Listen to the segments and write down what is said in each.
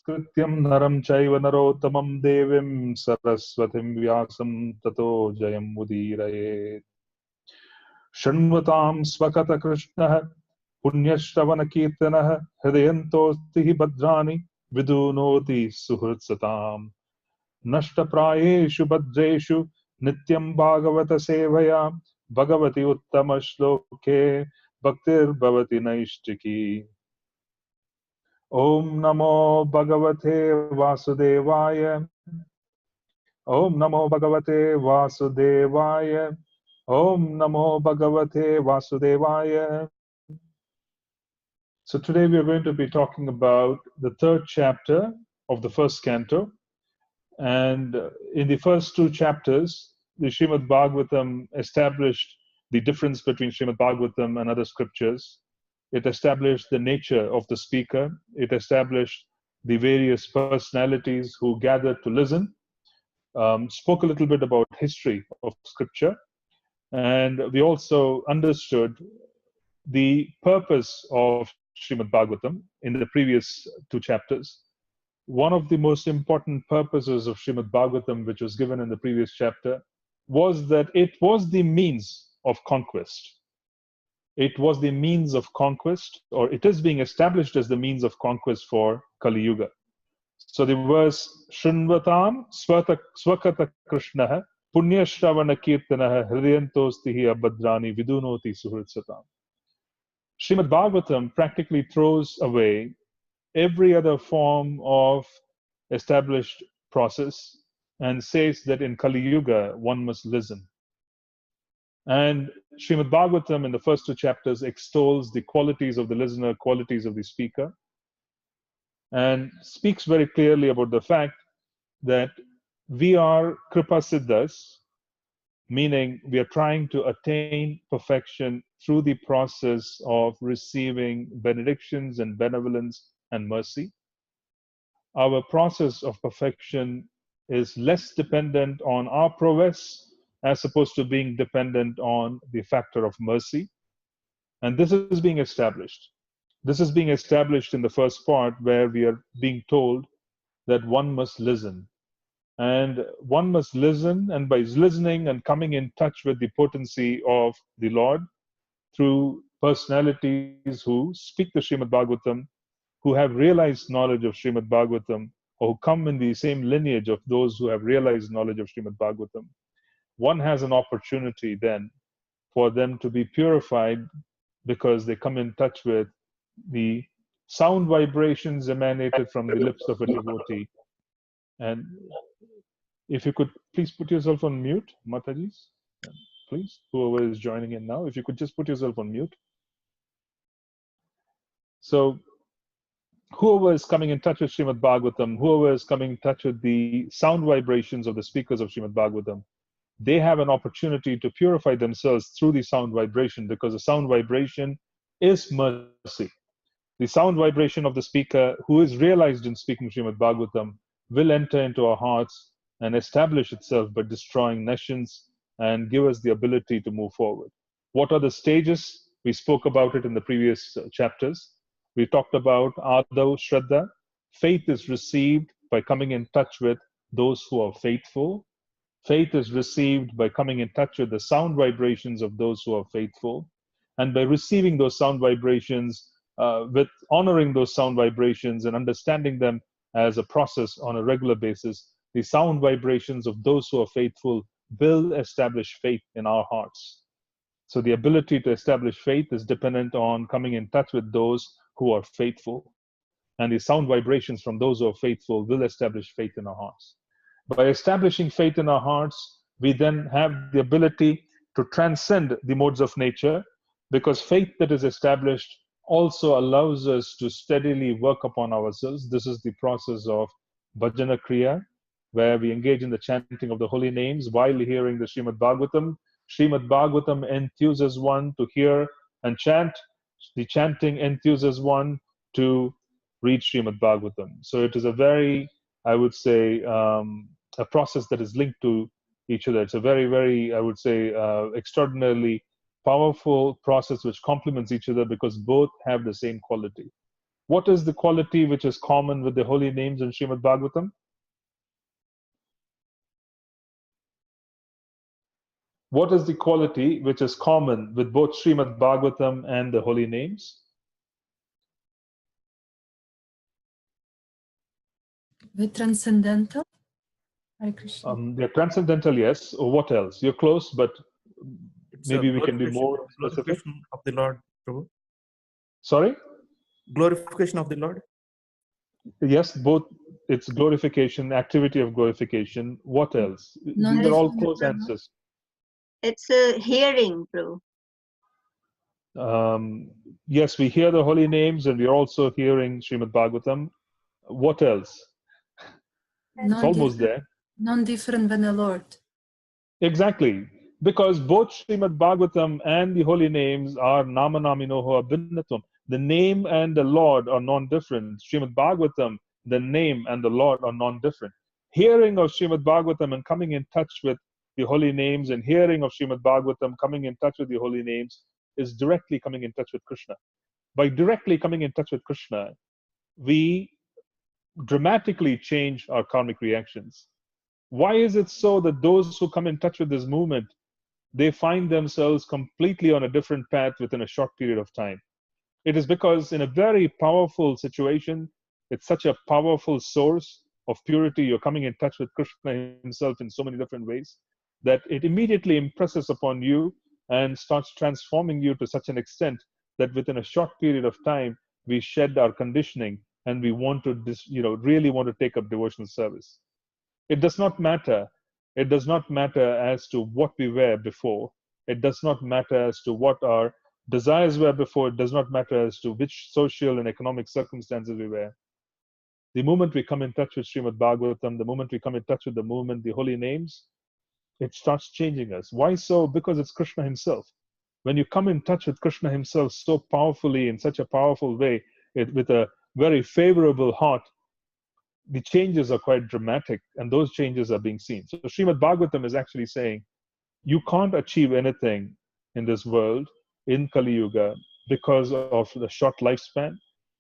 Krityam naram chaiva narottamam devim saraswatim vyasam tato jayam udiraye. Shanvatam swakata Kṛṣṇah punyashravana kirtanah hridayantosti bhadrani vidunoti suhritsatam. Nashtaprayeshu bhadreshu nityam bhagavata sevaya bhagavati uttama shloke bhaktir bhavati naishtiki. Om Namo Bhagavate Vasudevaya. Om Namo Bhagavate Vasudevaya. Om Namo Bhagavate Vasudevaya. So today we are going to be talking about the third chapter of the first canto. And in the first two chapters, the Srimad Bhagavatam established the difference between Srimad Bhagavatam and other scriptures. It established the nature of the speaker. It established the various personalities who gathered to listen. Spoke a little bit about history of scripture. And we also understood the purpose of Srimad Bhagavatam in the previous two chapters. One of the most important purposes of Srimad Bhagavatam, which was given in the previous chapter, was that it was the means of conquest. It was the means of conquest, or it is being established as the means of conquest for Kali Yuga. So the verse Shrunvatam Swakata Kṛṣṇah Punyashravana Kirtanah Hridayantostihi Abhadrani Vidunoti Suhritsatam. Srimad Bhagavatam practically throws away every other form of established process and says that in Kali Yuga one must listen. And Srimad Bhagavatam in the first two chapters extols the qualities of the listener, qualities of the speaker, and speaks very clearly about the fact that we are Kripa Siddhas, meaning we are trying to attain perfection through the process of receiving benedictions and benevolence and mercy. Our process of perfection is less dependent on our prowess as opposed to being dependent on the factor of mercy. And this is being established. This is being established in the first part where we are being told that one must listen. And one must listen, and by listening and coming in touch with the potency of the Lord through personalities who speak the Srimad Bhagavatam, who have realized knowledge of Srimad Bhagavatam, or who come in the same lineage of those who have realized knowledge of Srimad Bhagavatam, one has an opportunity then for them to be purified because they come in touch with the sound vibrations emanated from the lips of a devotee. And if you could please put yourself on mute, Matajis, please, whoever is joining in now, if you could just put yourself on mute. So whoever is coming in touch with Srimad Bhagavatam, whoever is coming in touch with the sound vibrations of the speakers of Srimad Bhagavatam, they have an opportunity to purify themselves through the sound vibration, because the sound vibration is mercy. The sound vibration of the speaker who is realized in speaking Srimad Bhagavatam will enter into our hearts and establish itself by destroying nations and give us the ability to move forward. What are the stages? We spoke about it in the previous chapters. We talked about Adav Shraddha. Faith is received by coming in touch with those who are faithful. Faith is received by coming in touch with the sound vibrations of those who are faithful. And by receiving those sound vibrations, with honoring those sound vibrations and understanding them as a process on a regular basis, the sound vibrations of those who are faithful will establish faith in our hearts. So the ability to establish faith is dependent on coming in touch with those who are faithful. And the sound vibrations from those who are faithful will establish faith in our hearts. By establishing faith in our hearts, we then have the ability to transcend the modes of nature, because faith that is established also allows us to steadily work upon ourselves. This is the process of Bhajana Kriya, where we engage in the chanting of the holy names while hearing the Srimad Bhagavatam. Srimad Bhagavatam enthuses one to hear and chant. The chanting enthuses one to read Srimad Bhagavatam. So it is a very, I would say, a process that is linked to each other. It's a very, very, I would say, extraordinarily powerful process which complements each other, because both have the same quality. What is the quality which is common with the holy names in Srimad Bhagavatam? What is the quality which is common with both Srimad Bhagavatam and the holy names? The transcendental. Hare Krishna. They're transcendental, yes. Or what else? You're close, but It's maybe we can be more specific. Glorification of the Lord, Prabhu. Sorry? Glorification of the Lord. Yes, both. It's glorification, activity of glorification. What else? These are all close answers. It's a hearing, bro. Yes, we hear the holy names and we're also hearing Srimad Bhagavatam. What else? It's almost there. Non-different than the Lord. Exactly. Because both Srimad Bhagavatam and the holy names are Nama Naminoho Abhinnatam. The name and the Lord are non-different. Srimad Bhagavatam, the name and the Lord are non-different. Hearing of Srimad Bhagavatam and coming in touch with the holy names, and hearing of Srimad Bhagavatam, coming in touch with the holy names, is directly coming in touch with Kṛṣṇa. By directly coming in touch with Kṛṣṇa, we dramatically change our karmic reactions. Why is it so that those who come in touch with this movement, they find themselves completely on a different path within a short period of time? It is because in a very powerful situation, it's such a powerful source of purity, you're coming in touch with Kṛṣṇa himself in so many different ways, that it immediately impresses upon you and starts transforming you to such an extent that within a short period of time, we shed our conditioning and we want to, really want to take up devotional service. It does not matter. It does not matter as to what we were before. It does not matter as to what our desires were before. It does not matter as to which social and economic circumstances we were. The moment we come in touch with Srimad Bhagavatam, the moment we come in touch with the movement, the holy names, it starts changing us. Why so? Because it's Kṛṣṇa himself. When you come in touch with Kṛṣṇa himself so powerfully, in such a powerful way, with a very favorable heart, the changes are quite dramatic, and those changes are being seen. So Srimad Bhagavatam is actually saying, you can't achieve anything in this world, in Kali Yuga, because of the short lifespan,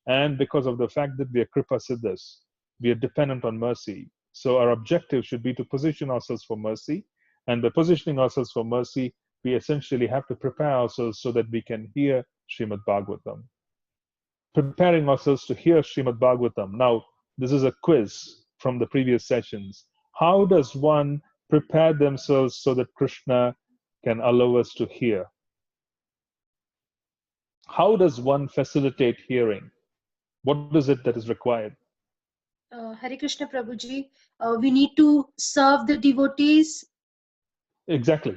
and because of the fact that we are Kripa Siddhas. We are dependent on mercy. So our objective should be to position ourselves for mercy. And by positioning ourselves for mercy, we essentially have to prepare ourselves so that we can hear Srimad Bhagavatam. Preparing ourselves to hear Srimad Bhagavatam. Now, this is a quiz from the previous sessions. How does one prepare themselves so that Kṛṣṇa can allow us to hear? How does one facilitate hearing? What is it that is required? Hare Krishna Prabhuji, we need to serve the devotees. Exactly.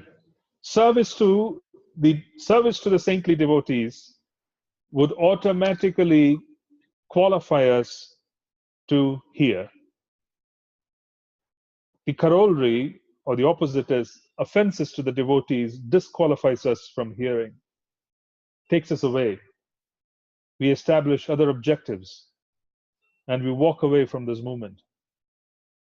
Service to the saintly devotees would automatically qualify us to hear. The corollary, or the opposite, is offenses to the devotees disqualifies us from hearing, takes us away. We establish other objectives and we walk away from this movement.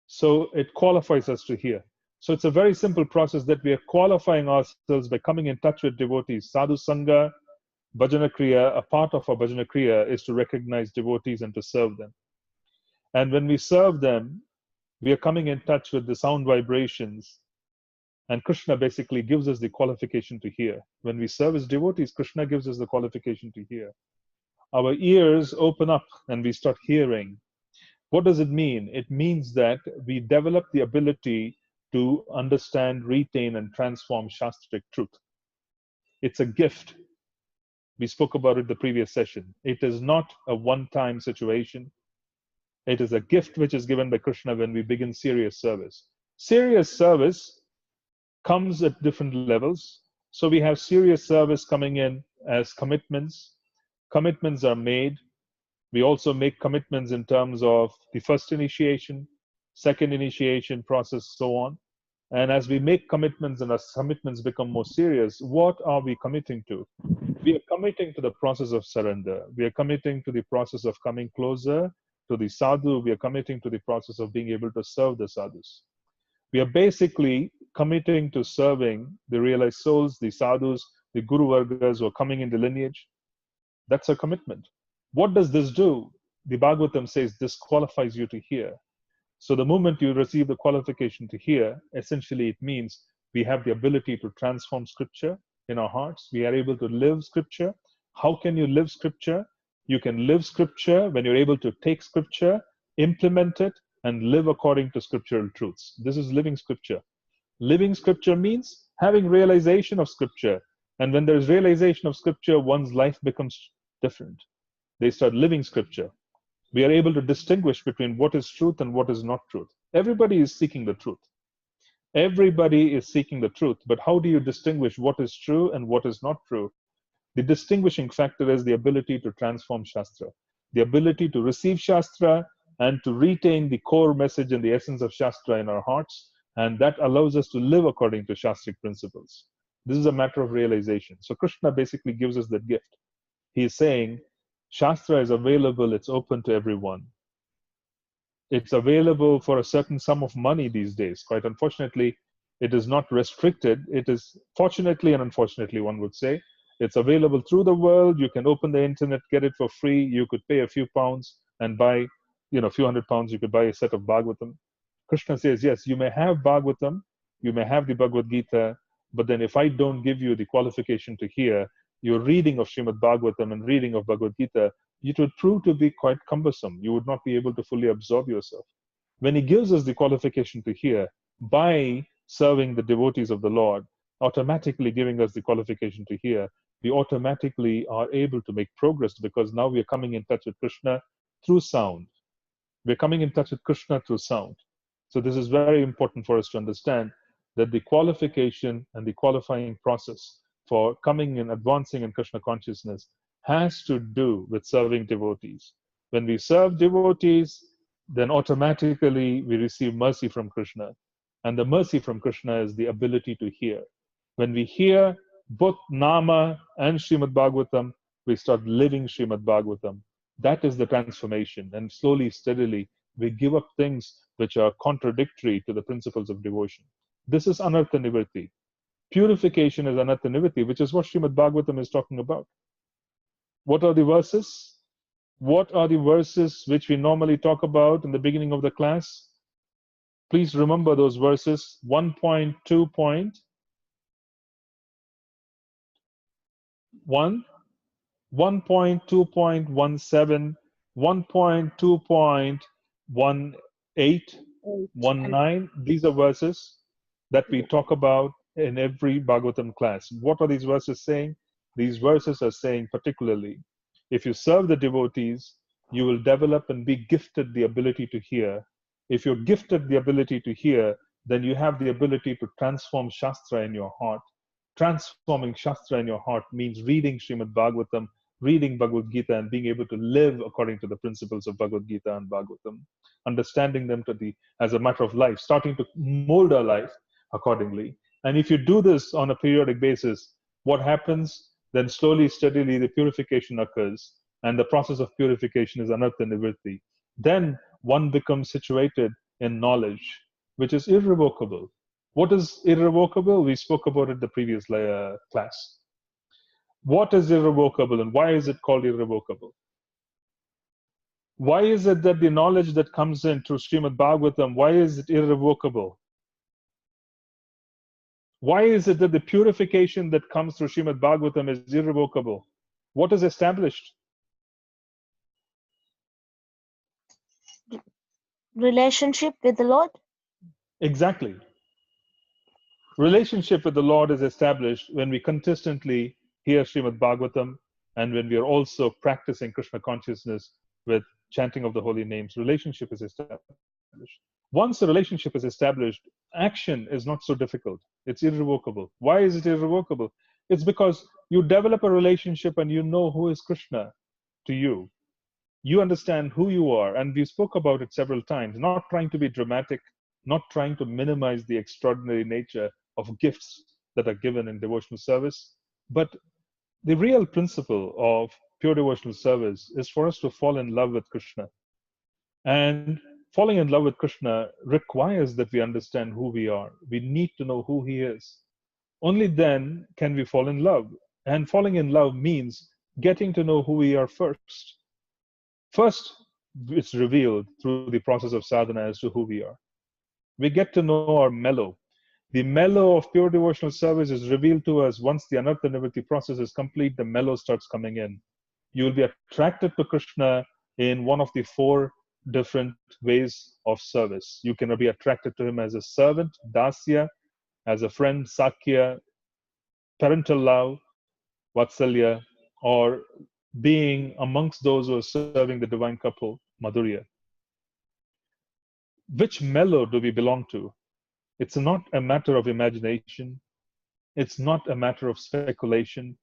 So it qualifies us to hear. So it's a very simple process that we are qualifying ourselves by coming in touch with devotees. Sadhu Sangha, Bhajana Kriya, a part of our Bhajana Kriya is to recognize devotees and to serve them. And when we serve them, we are coming in touch with the sound vibrations. And Kṛṣṇa basically gives us the qualification to hear. When we serve as devotees, Kṛṣṇa gives us the qualification to hear. Our ears open up and we start hearing. What does it mean? It means that we develop the ability to understand, retain, and transform Shastric truth. It's a gift. We spoke about it the previous session. It is not a one-time situation. It is a gift which is given by Kṛṣṇa when we begin serious service. Serious service comes at different levels. So we have serious service coming in as commitments. Commitments are made. We also make commitments in terms of the first initiation, second initiation process, so on. And as we make commitments and as commitments become more serious, what are we committing to? We are committing to the process of surrender. We are committing to the process of coming closer to the sadhu. We are committing to the process of being able to serve the sadhus. We are basically committing to serving the realized souls, the sadhus, the guru vargas who are coming in the lineage. That's a commitment. What does this do? the Bhagavatam says this qualifies you to hear. So the moment you receive the qualification to hear, essentially it means we have the ability to transform scripture in our hearts. We are able to live scripture. How can you live scripture? You can live scripture when you're able to take scripture, implement it, and live according to scriptural truths. This is living scripture. Living scripture means having realization of scripture. And when there's realization of scripture, one's life becomes different. They start living scripture. We are able to distinguish between what is truth and what is not truth. Everybody is seeking the truth. Everybody is seeking the truth. But how do you distinguish what is true and what is not true? The distinguishing factor is the ability to transform Shastra, the ability to receive Shastra and to retain the core message and the essence of Shastra in our hearts. And that allows us to live according to Shastric principles. This is a matter of realization. So Kṛṣṇa basically gives us that gift. He is saying, Shastra is available, it's open to everyone. It's available for a certain sum of money these days. Quite unfortunately, it is not restricted. It is, fortunately and unfortunately, one would say, it's available through the world. You can open the internet, get it for free. You could pay a few pounds and buy, a few £100, you could buy a set of Bhagavatam. Kṛṣṇa says, yes, you may have Bhagavatam, you may have the Bhagavad Gita, but then if I don't give you the qualification to hear, your reading of Srimad Bhagavatam and reading of Bhagavad Gita, it would prove to be quite cumbersome. You would not be able to fully absorb yourself. When he gives us the qualification to hear by serving the devotees of the Lord, automatically giving us the qualification to hear, we automatically are able to make progress because now we are coming in touch with Kṛṣṇa through sound. We're coming in touch with Kṛṣṇa through sound. So this is very important for us to understand that the qualification and the qualifying process for coming and advancing in Kṛṣṇa consciousness has to do with serving devotees. When we serve devotees, then automatically we receive mercy from Kṛṣṇa. And the mercy from Kṛṣṇa is the ability to hear. When we hear both Nama and Srimad Bhagavatam, we start living Srimad Bhagavatam. That is the transformation. And slowly, steadily, we give up things which are contradictory to the principles of devotion. This is anartha nivritti. Purification is anartha nivritti, which is what Srimad Bhagavatam is talking about. What are the verses? What are the verses which we normally talk about in the beginning of the class? Please remember those verses. 1.2.1, 1.2.17, 1.2.18, 19. These are verses that we talk about in every Bhagavatam class. What are these verses saying? These verses are saying particularly, if you serve the devotees, you will develop and be gifted the ability to hear. If you're gifted the ability to hear, then you have the ability to transform Shastra in your heart. Transforming Shastra in your heart means reading Srimad Bhagavatam, reading Bhagavad Gita, and being able to live according to the principles of Bhagavad Gita and Bhagavatam, understanding them as a matter of life, starting to mold our life accordingly. And if you do this on a periodic basis, what happens? Then slowly, steadily, the purification occurs, and the process of purification is anartha nivritti. Then one becomes situated in knowledge, which is irrevocable. What is irrevocable? We spoke about it in the previous class. What is irrevocable and why is it called irrevocable? Why is it that the knowledge that comes in through Srimad Bhagavatam, why is it irrevocable? Why is it that the purification that comes through Srimad Bhagavatam is irrevocable? What is established? Relationship with the Lord? Exactly. Relationship with the Lord is established when we consistently hear Srimad Bhagavatam and when we are also practicing Kṛṣṇa consciousness with chanting of the holy names. Relationship is established. Once a relationship is established, action is not so difficult. It's irrevocable. Why is it irrevocable? It's because you develop a relationship and you know who is Kṛṣṇa to you. You understand who you are. And we spoke about it several times, not trying to be dramatic, not trying to minimize the extraordinary nature of gifts that are given in devotional service. But the real principle of pure devotional service is for us to fall in love with Kṛṣṇa. And falling in love with Kṛṣṇa requires that we understand who we are. We need to know who he is. Only then can we fall in love. And falling in love means getting to know who we are first. First, it's revealed through the process of sadhana as to who we are. We get to know our mellow. The mellow of pure devotional service is revealed to us once the anartha nivritti process is complete. The mellow starts coming in. You will be attracted to Krishna in one of the 4 different ways of service. You can be attracted to him as a servant, dasya, as a friend, sakya, parental love, vatsalya, or being amongst those who are serving the divine couple, madhurya. Which mellow do we belong to? It's not a matter of imagination. It's not a matter of speculation.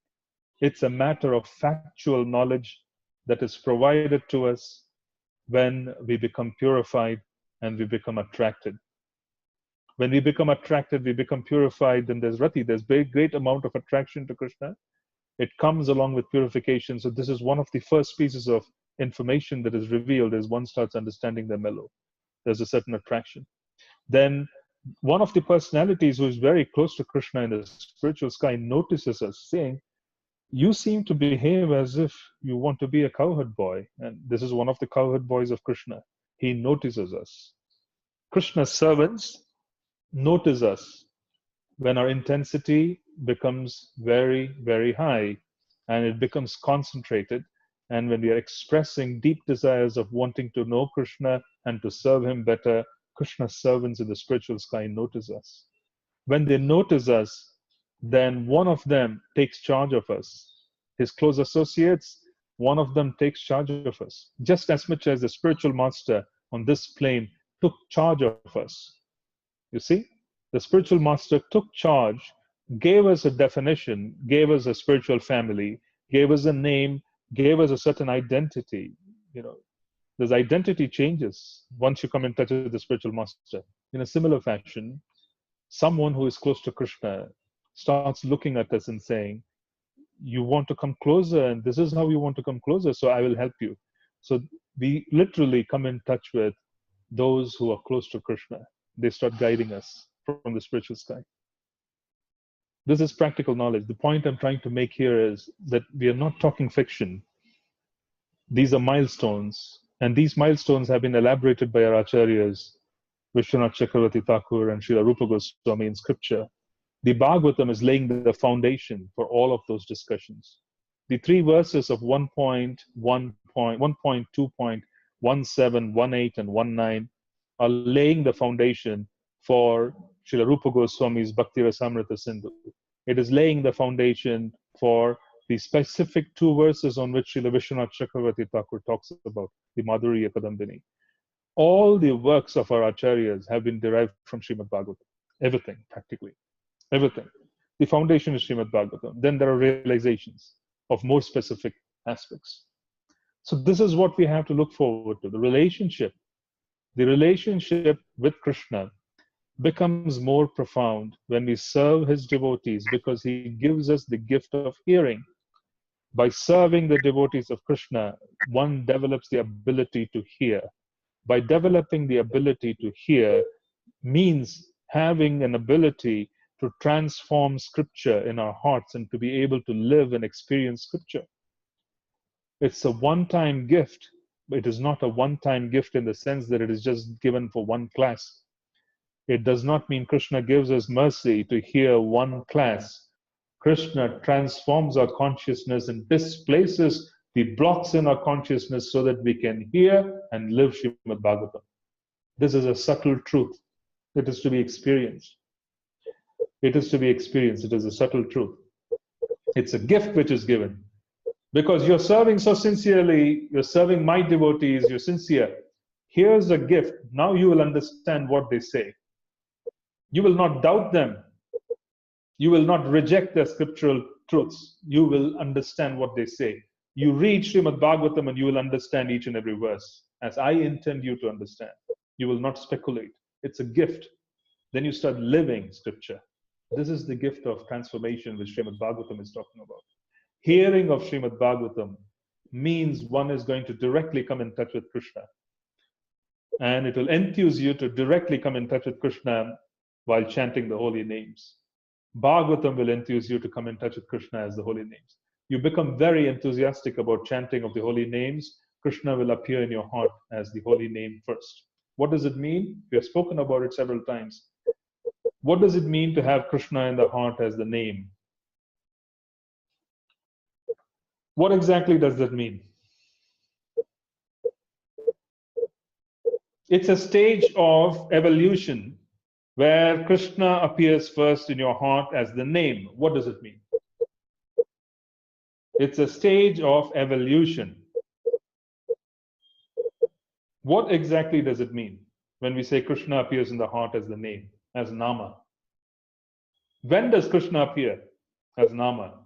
It's a matter of factual knowledge that is provided to us when we become purified and we become attracted. When we become attracted, we become purified, then there's rati, there's great amount of attraction to Krishna. It comes along with purification. So this is one of the first pieces of information that is revealed as one starts understanding the mellow. There's a certain attraction. Then one of the personalities who is very close to Krishna in the spiritual sky notices us, saying, you seem to behave as if you want to be a cowherd boy. And this is one of the cowherd boys of Krishna. He notices us. Krishna's servants notice us when our intensity becomes very, very high and it becomes concentrated. And when we are expressing deep desires of wanting to know Krishna and to serve him better, Krishna's servants in the spiritual sky notice us. When they notice us, then one of them takes charge of us. His close associates, one of them takes charge of us. Just as much as the spiritual master on this plane took charge of us. You see, the spiritual master took charge, gave us a definition, gave us a spiritual family, gave us a name, gave us a certain identity. You know, this identity changes once you come in touch with the spiritual master. In a similar fashion, someone who is close to Krishna starts looking at us and saying, you want to come closer, and this is how you want to come closer, so I will help you. So we literally come in touch with those who are close to Krishna. They start guiding us from the spiritual sky. This is practical knowledge. The point I'm trying to make here is that we are not talking fiction. These are milestones, and these milestones have been elaborated by our acharyas, Vishwanath Chakravarti Thakur and Srila Rupa Goswami in scripture. The Bhagavatam is laying the foundation for all of those discussions. The 3 verses of 1.1, 1.2.17, 18, and 19 are laying the foundation for Srila Rupa Goswami's Bhakti Rasamrita Sindhu. It is laying the foundation for the specific 2 verses on which Srila Vishwanath Chakravarti Thakur talks about, the Madhurya Kadambini. All the works of our acharyas have been derived from Srimad Bhagavatam. Everything, practically. Everything. The foundation is Srimad Bhagavatam. Then there are realizations of more specific aspects. So this is what we have to look forward to. The relationship with Krishna becomes more profound when we serve his devotees, because he gives us the gift of hearing. By serving the devotees of Krishna, one develops the ability to hear. By developing the ability to hear means having an ability to transform scripture in our hearts and to be able to live and experience scripture. It's a one-time gift. It is not a one-time gift in the sense that it is just given for one class. It does not mean Krishna gives us mercy to hear one class. Krishna transforms our consciousness and displaces the blocks in our consciousness so that we can hear and live Srimad Bhagavatam. This is a subtle truth. It is to be experienced. It is to be experienced. It is a subtle truth. It's a gift which is given. Because you're serving so sincerely, you're serving my devotees, you're sincere. Here's a gift. Now you will understand what they say. You will not doubt them. You will not reject their scriptural truths. You will understand what they say. You read Srimad Bhagavatam and you will understand each and every verse as I intend you to understand. You will not speculate. It's a gift. Then you start living scripture. This is the gift of transformation which Srimad Bhagavatam is talking about. Hearing of Srimad Bhagavatam means one is going to directly come in touch with Krishna. And it will enthuse you to directly come in touch with Krishna while chanting the holy names. Bhagavatam will enthuse you to come in touch with Krishna as the holy names. You become very enthusiastic about chanting of the holy names Krishna will appear in your heart as the holy name first. What does it mean? We have spoken about it several times. What does it mean to have Krishna in the heart as the name? What exactly does that mean? It's a stage of evolution where Krishna appears first in your heart as the name. What does it mean? It's a stage of evolution. What exactly does it mean when we say Krishna appears in the heart as the name, as Nama? When does Krishna appear as Nama?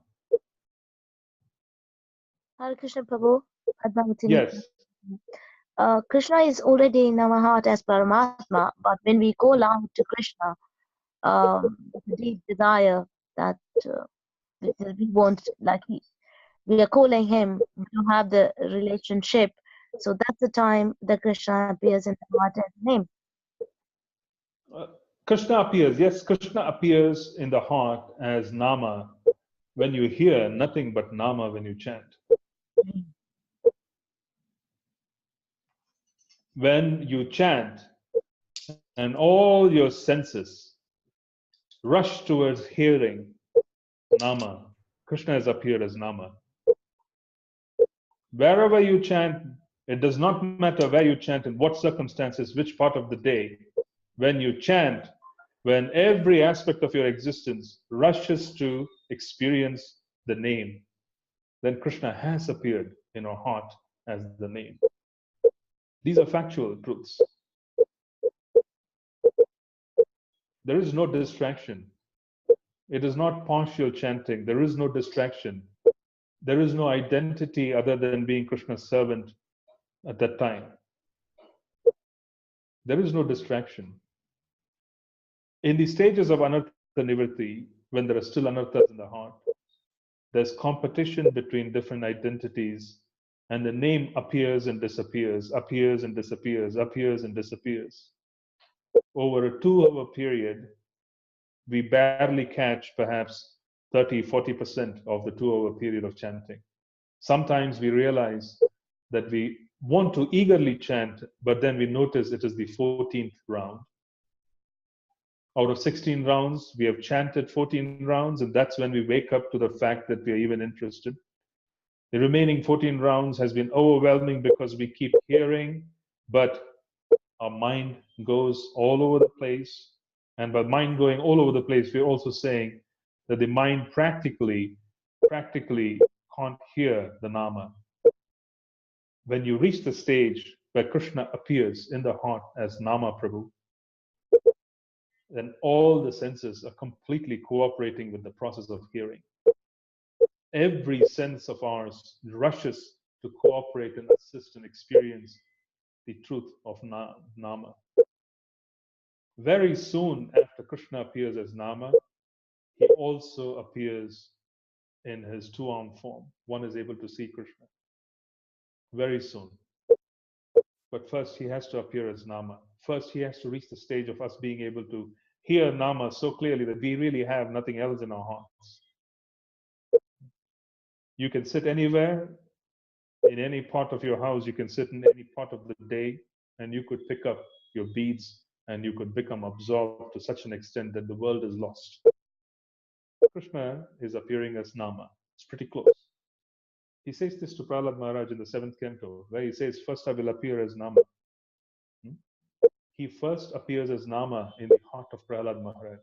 Hare Krishna Prabhu. Padmavati. Yes. Krishna is already in our heart as Paramatma, but when we call out to Krishna, the deep desire that we want, like we are calling him to have the relationship. So that's the time that Krishna appears in the heart as name. Krishna appears, yes, Krishna appears in the heart as Nama when you hear nothing but Nama when you chant. When you chant and all your senses rush towards hearing Nama, Krishna has appeared as Nama. Wherever you chant, it does not matter where you chant, in what circumstances, which part of the day. When you chant, when every aspect of your existence rushes to experience the name, then Krishna has appeared in our heart as the name. These are factual truths. There is no distraction. It is not partial chanting. There is no distraction. There is no identity other than being Krishna's servant at that time. There is no distraction. In the stages of anartha nivritti, when there are still anarthas in the heart, there's competition between different identities, and the name appears and disappears, appears and disappears, appears and disappears. Over a 2-hour period, we barely catch perhaps 30-40% of the 2-hour period of chanting. Sometimes we realize that we want to eagerly chant, but then we notice it is the 14th round. Out of 16 rounds, we have chanted 14 rounds, and that's when we wake up to the fact that we are even interested. The remaining 14 rounds has been overwhelming because we keep hearing, but our mind goes all over the place. And by mind going all over the place, we're also saying that the mind practically can't hear the Nama. When you reach the stage where Krishna appears in the heart as Nama Prabhu, then all the senses are completely cooperating with the process of hearing. Every sense of ours rushes to cooperate and assist and experience the truth of Nama. Very soon after Krishna appears as Nama, he also appears in his two-armed form. One is able to see Krishna very soon. But first he has to appear as Nama. First he has to reach the stage of us being able to hear Nama so clearly that we really have nothing else in our hearts. You can sit anywhere, in any part of your house, you can sit in any part of the day, and you could pick up your beads and you could become absorbed to such an extent that the world is lost. Krishna is appearing as Nama. It's pretty close. He says this to Prahlad Maharaj in the 7th canto, where he says, first I will appear as Nama. He first appears as Nama in the heart of Prahlad Maharaj.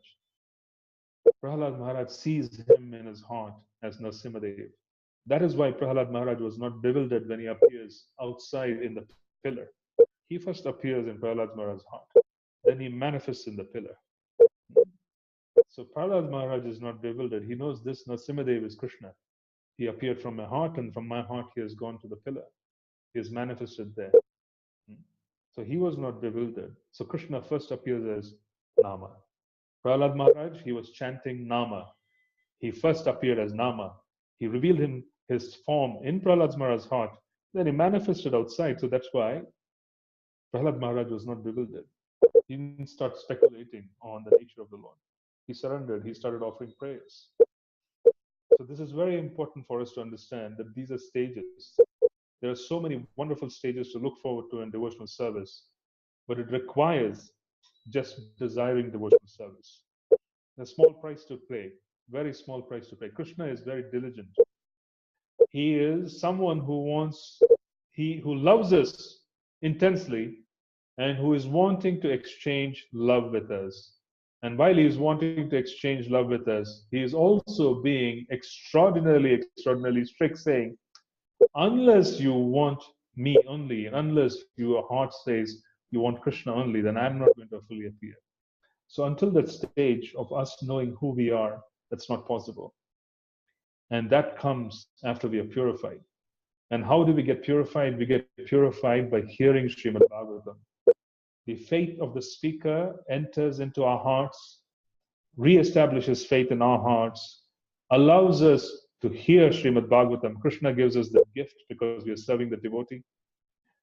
Prahlad Maharaj sees him in his heart as Nrsimhadev. That is why Prahlad Maharaj was not bewildered when he appears outside in the pillar. He first appears in Prahlad Maharaj's heart. Then he manifests in the pillar. So Prahlad Maharaj is not bewildered. He knows this Nrsimhadev is Krishna. He appeared from my heart, and from my heart he has gone to the pillar. He is manifested there. So he was not bewildered. So Krishna first appears as Nama. Prahlad Maharaj, he was chanting Nama. He first appeared as Nama. He revealed his form in Prahlad Maharaj's heart. Then he manifested outside. So that's why Prahlad Maharaj was not bewildered. He didn't start speculating on the nature of the Lord. He surrendered. He started offering prayers. So this is very important for us to understand that these are stages. There are so many wonderful stages to look forward to in devotional service, but it requires just desiring devotional service. A small price to pay, very small price to pay. Kṛṣṇa is very diligent. He is someone who loves us intensely and who is wanting to exchange love with us. And while he is wanting to exchange love with us, he is also being extraordinarily strict, saying, unless you want me only, and unless your heart says you want Kṛṣṇa only, then I'm not going to fully appear. So until that stage of us knowing who we are, that's not possible. And that comes after we are purified. And how do we get purified? We get purified by hearing Srimad Bhagavatam. The faith of the speaker enters into our hearts, reestablishes faith in our hearts, allows us to hear Srimad Bhagavatam. Kṛṣṇa gives us the gift because we are serving the devotee.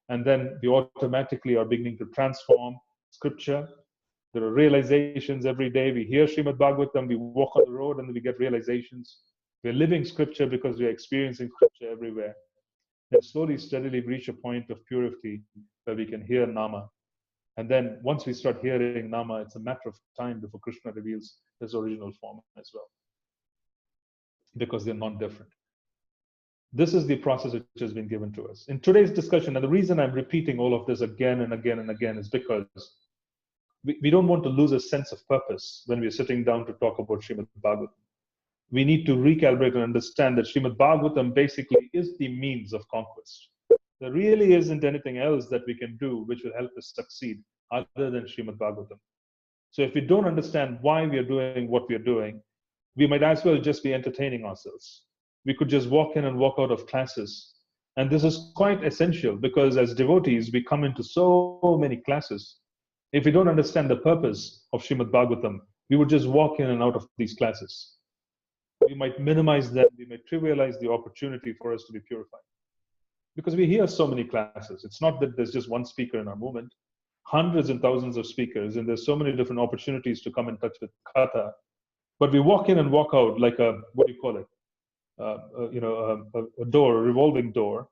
And then we automatically are beginning to transform scripture. There are realizations every day. We hear Srimad Bhagavatam, we walk on the road, and we get realizations. We're living scripture because we are experiencing scripture everywhere. Then slowly, steadily reach a point of purity where we can hear Nama. And then once we start hearing Nama, it's a matter of time before Kṛṣṇa reveals his original form as well, because they're non-different. This is the process which has been given to us. In today's discussion, and the reason I'm repeating all of this again and again and again is because we don't want to lose a sense of purpose when we're sitting down to talk about Srimad Bhagavatam. We need to recalibrate and understand that Srimad Bhagavatam basically is the means of conquest. There really isn't anything else that we can do which will help us succeed other than Srimad Bhagavatam. So if we don't understand why we are doing what we are doing, we might as well just be entertaining ourselves. We could just walk in and walk out of classes. And this is quite essential because as devotees, we come into so many classes. If we don't understand the purpose of Srimad Bhagavatam, we would just walk in and out of these classes. We might minimize them, we might trivialize the opportunity for us to be purified. Because we hear so many classes. It's not that there's just one speaker in our movement, hundreds and thousands of speakers, and there's so many different opportunities to come in touch with Katha. But we walk in and walk out like a, what do you call it? A door, a revolving door,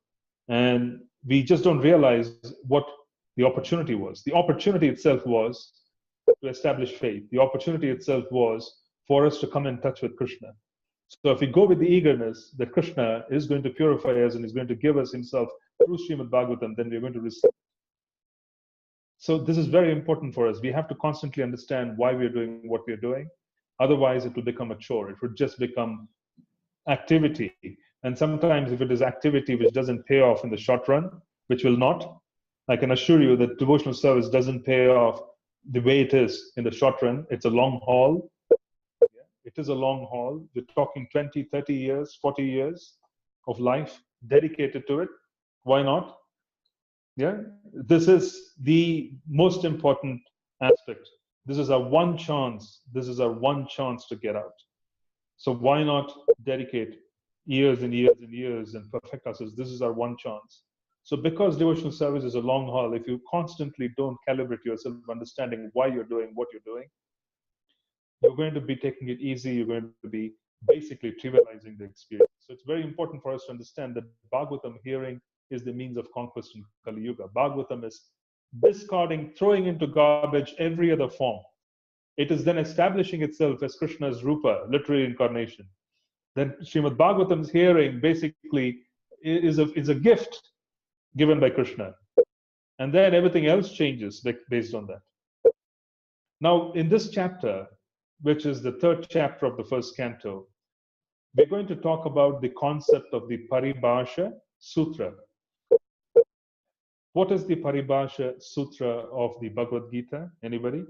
and we just don't realize what the opportunity was. The opportunity itself was to establish faith. The opportunity itself was for us to come in touch with Kṛṣṇa. So if we go with the eagerness that Kṛṣṇa is going to purify us and is going to give us himself through Srimad Bhagavatam, then we're going to receive. So this is very important for us. We have to constantly understand why we are doing what we are doing. Otherwise, it will become a chore. It would just become activity. And sometimes if it is activity which doesn't pay off in the short run, which will not, I can assure you that devotional service doesn't pay off the way it is in the short run. It's a long haul. It is a long haul. We're talking 20, 30 years, 40 years of life dedicated to it. Why not? Yeah, this is the most important aspect. This is our one chance. This is our one chance to get out. So why not dedicate years and years and years and perfect ourselves? This is our one chance. So because devotional service is a long haul, if you constantly don't calibrate yourself, understanding why you're doing what you're doing, you're going to be taking it easy. You're going to be basically trivializing the experience. So it's very important for us to understand that Bhagavatam hearing is the means of conquest in Kali Yuga. Bhagavatam is discarding, throwing into garbage every other form. It is then establishing itself as Krishna's Rupa, literary incarnation. Then Srimad Bhagavatam's hearing basically is a gift given by Kṛṣṇa. And then everything else changes based on that. Now, in this chapter, which is the third chapter of the first canto, we're going to talk about the concept of the Paribhasha Sutra. What is the Paribhasha Sutra of the Bhagavad Gita? Anybody?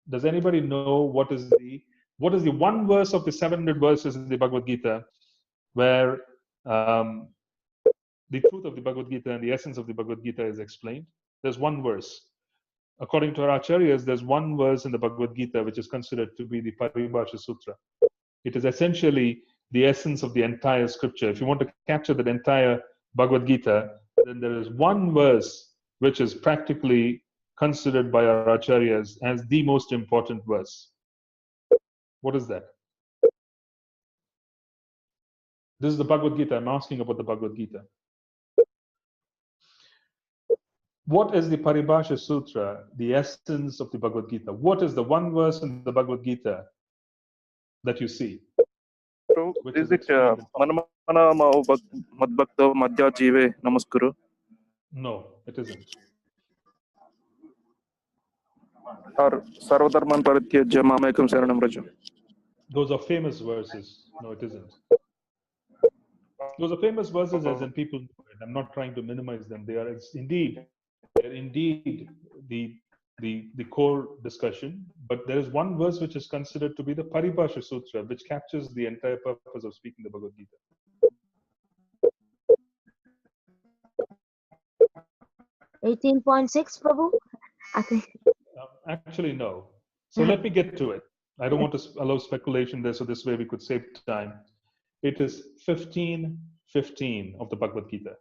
Does anybody know what is the one verse of the 700 verses in the Bhagavad Gita where the truth of the Bhagavad Gita and the essence of the Bhagavad Gita is explained? There's one verse. According to our acharyas, there's one verse in the Bhagavad Gita which is considered to be the Paribhasha Sutra. It is essentially the essence of the entire scripture. If you want to capture that entire Bhagavad Gita, then there is one verse which is practically considered by our acharyas as the most important verse. What is that? This is the Bhagavad Gita. I'm asking about the Bhagavad Gita. What is the Paribhasha Sutra, the essence of the Bhagavad Gita? What is the one verse in the Bhagavad Gita that you see? Prabhu, Which is is it explained in Manamana Madbhakta Madhya Jive Namaskuru? No, it isn't. Or Sarvadharman Parityajya Mamekam Saranam Raja? Those are famous verses. No, it isn't. Those are famous verses as in people know it. I'm not trying to minimize them. They're indeed the core discussion. But there is one verse which is considered to be the Paribhasha Sutra, which captures the entire purpose of speaking the Bhagavad Gita. 18.6, Prabhu? I think. Actually, no. So let me get to it. I don't want to allow speculation there, so this way we could save time. It is 15:15 of the Bhagavad Gita.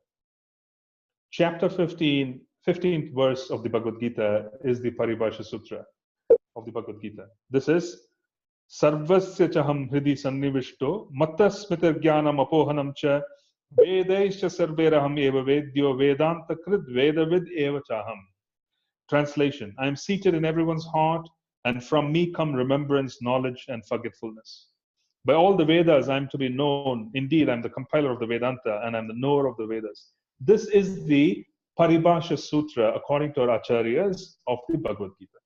Chapter 15, 15th verse of the Bhagavad Gita is the Paribhasha Sutra of the Bhagavad Gita. This is Sarvasya chaham hridi sannivishto matasmitar jnanam apohanam cha vedaischa sarveraham eva vedyo vedanta krid vedavid eva chaham. Translation: I am seated in everyone's heart, and from me come remembrance, knowledge, and forgetfulness. By all the Vedas, I am to be known. Indeed, I am the compiler of the Vedanta, and I am the knower of the Vedas. This is the Paribhasha Sutra, according to our Acharyas, of the Bhagavad Gita.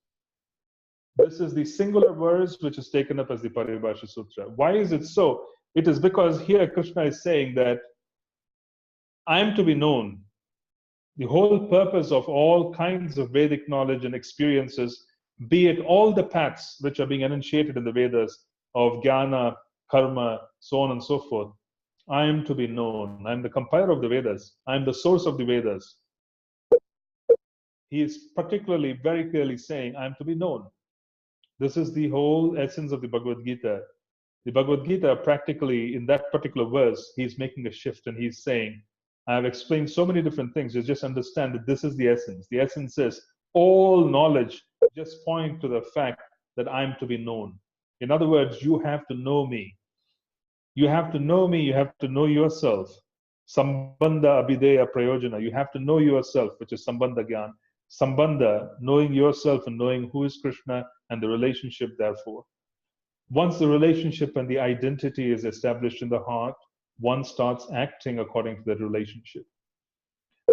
This is the singular verse which is taken up as the Paribhasha Sutra. Why is it so? It is because here Kṛṣṇa is saying that I am to be known. The whole purpose of all kinds of Vedic knowledge and experiences, be it all the paths which are being enunciated in the Vedas of jnana, karma, so on and so forth, I am to be known. I am the compiler of the Vedas. I am the source of the Vedas. He is particularly very clearly saying, I am to be known. This is the whole essence of the Bhagavad Gita. The Bhagavad Gita, practically in that particular verse, he's making a shift and he's saying, I have explained so many different things. You just understand that this is the essence. The essence is all knowledge just point to the fact that I'm to be known. In other words, you have to know me. You have to know me. You have to know yourself. Sambandha abhideya prayojana. You have to know yourself, which is sambandha gyan. Sambandha, knowing yourself and knowing who is Kṛṣṇa and the relationship therefore. Once the relationship and the identity is established in the heart, one starts acting according to that relationship.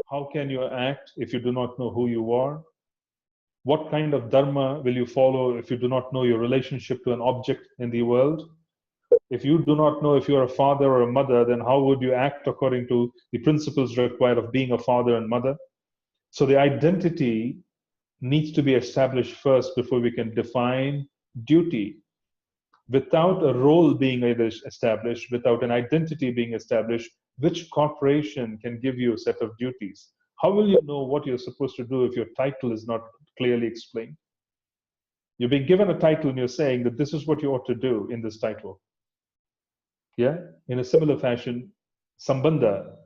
How can you act if you do not know who you are? What kind of dharma will you follow if you do not know your relationship to an object in the world? If you do not know if you are a father or a mother, then how would you act according to the principles required of being a father and mother? So the identity needs to be established first before we can define duty. Without a role being established, without an identity being established, which corporation can give you a set of duties? How will you know what you're supposed to do if your title is not clearly explained? You're being given a title and you're saying that this is what you ought to do in this title. Yeah? In a similar fashion, Sambandha,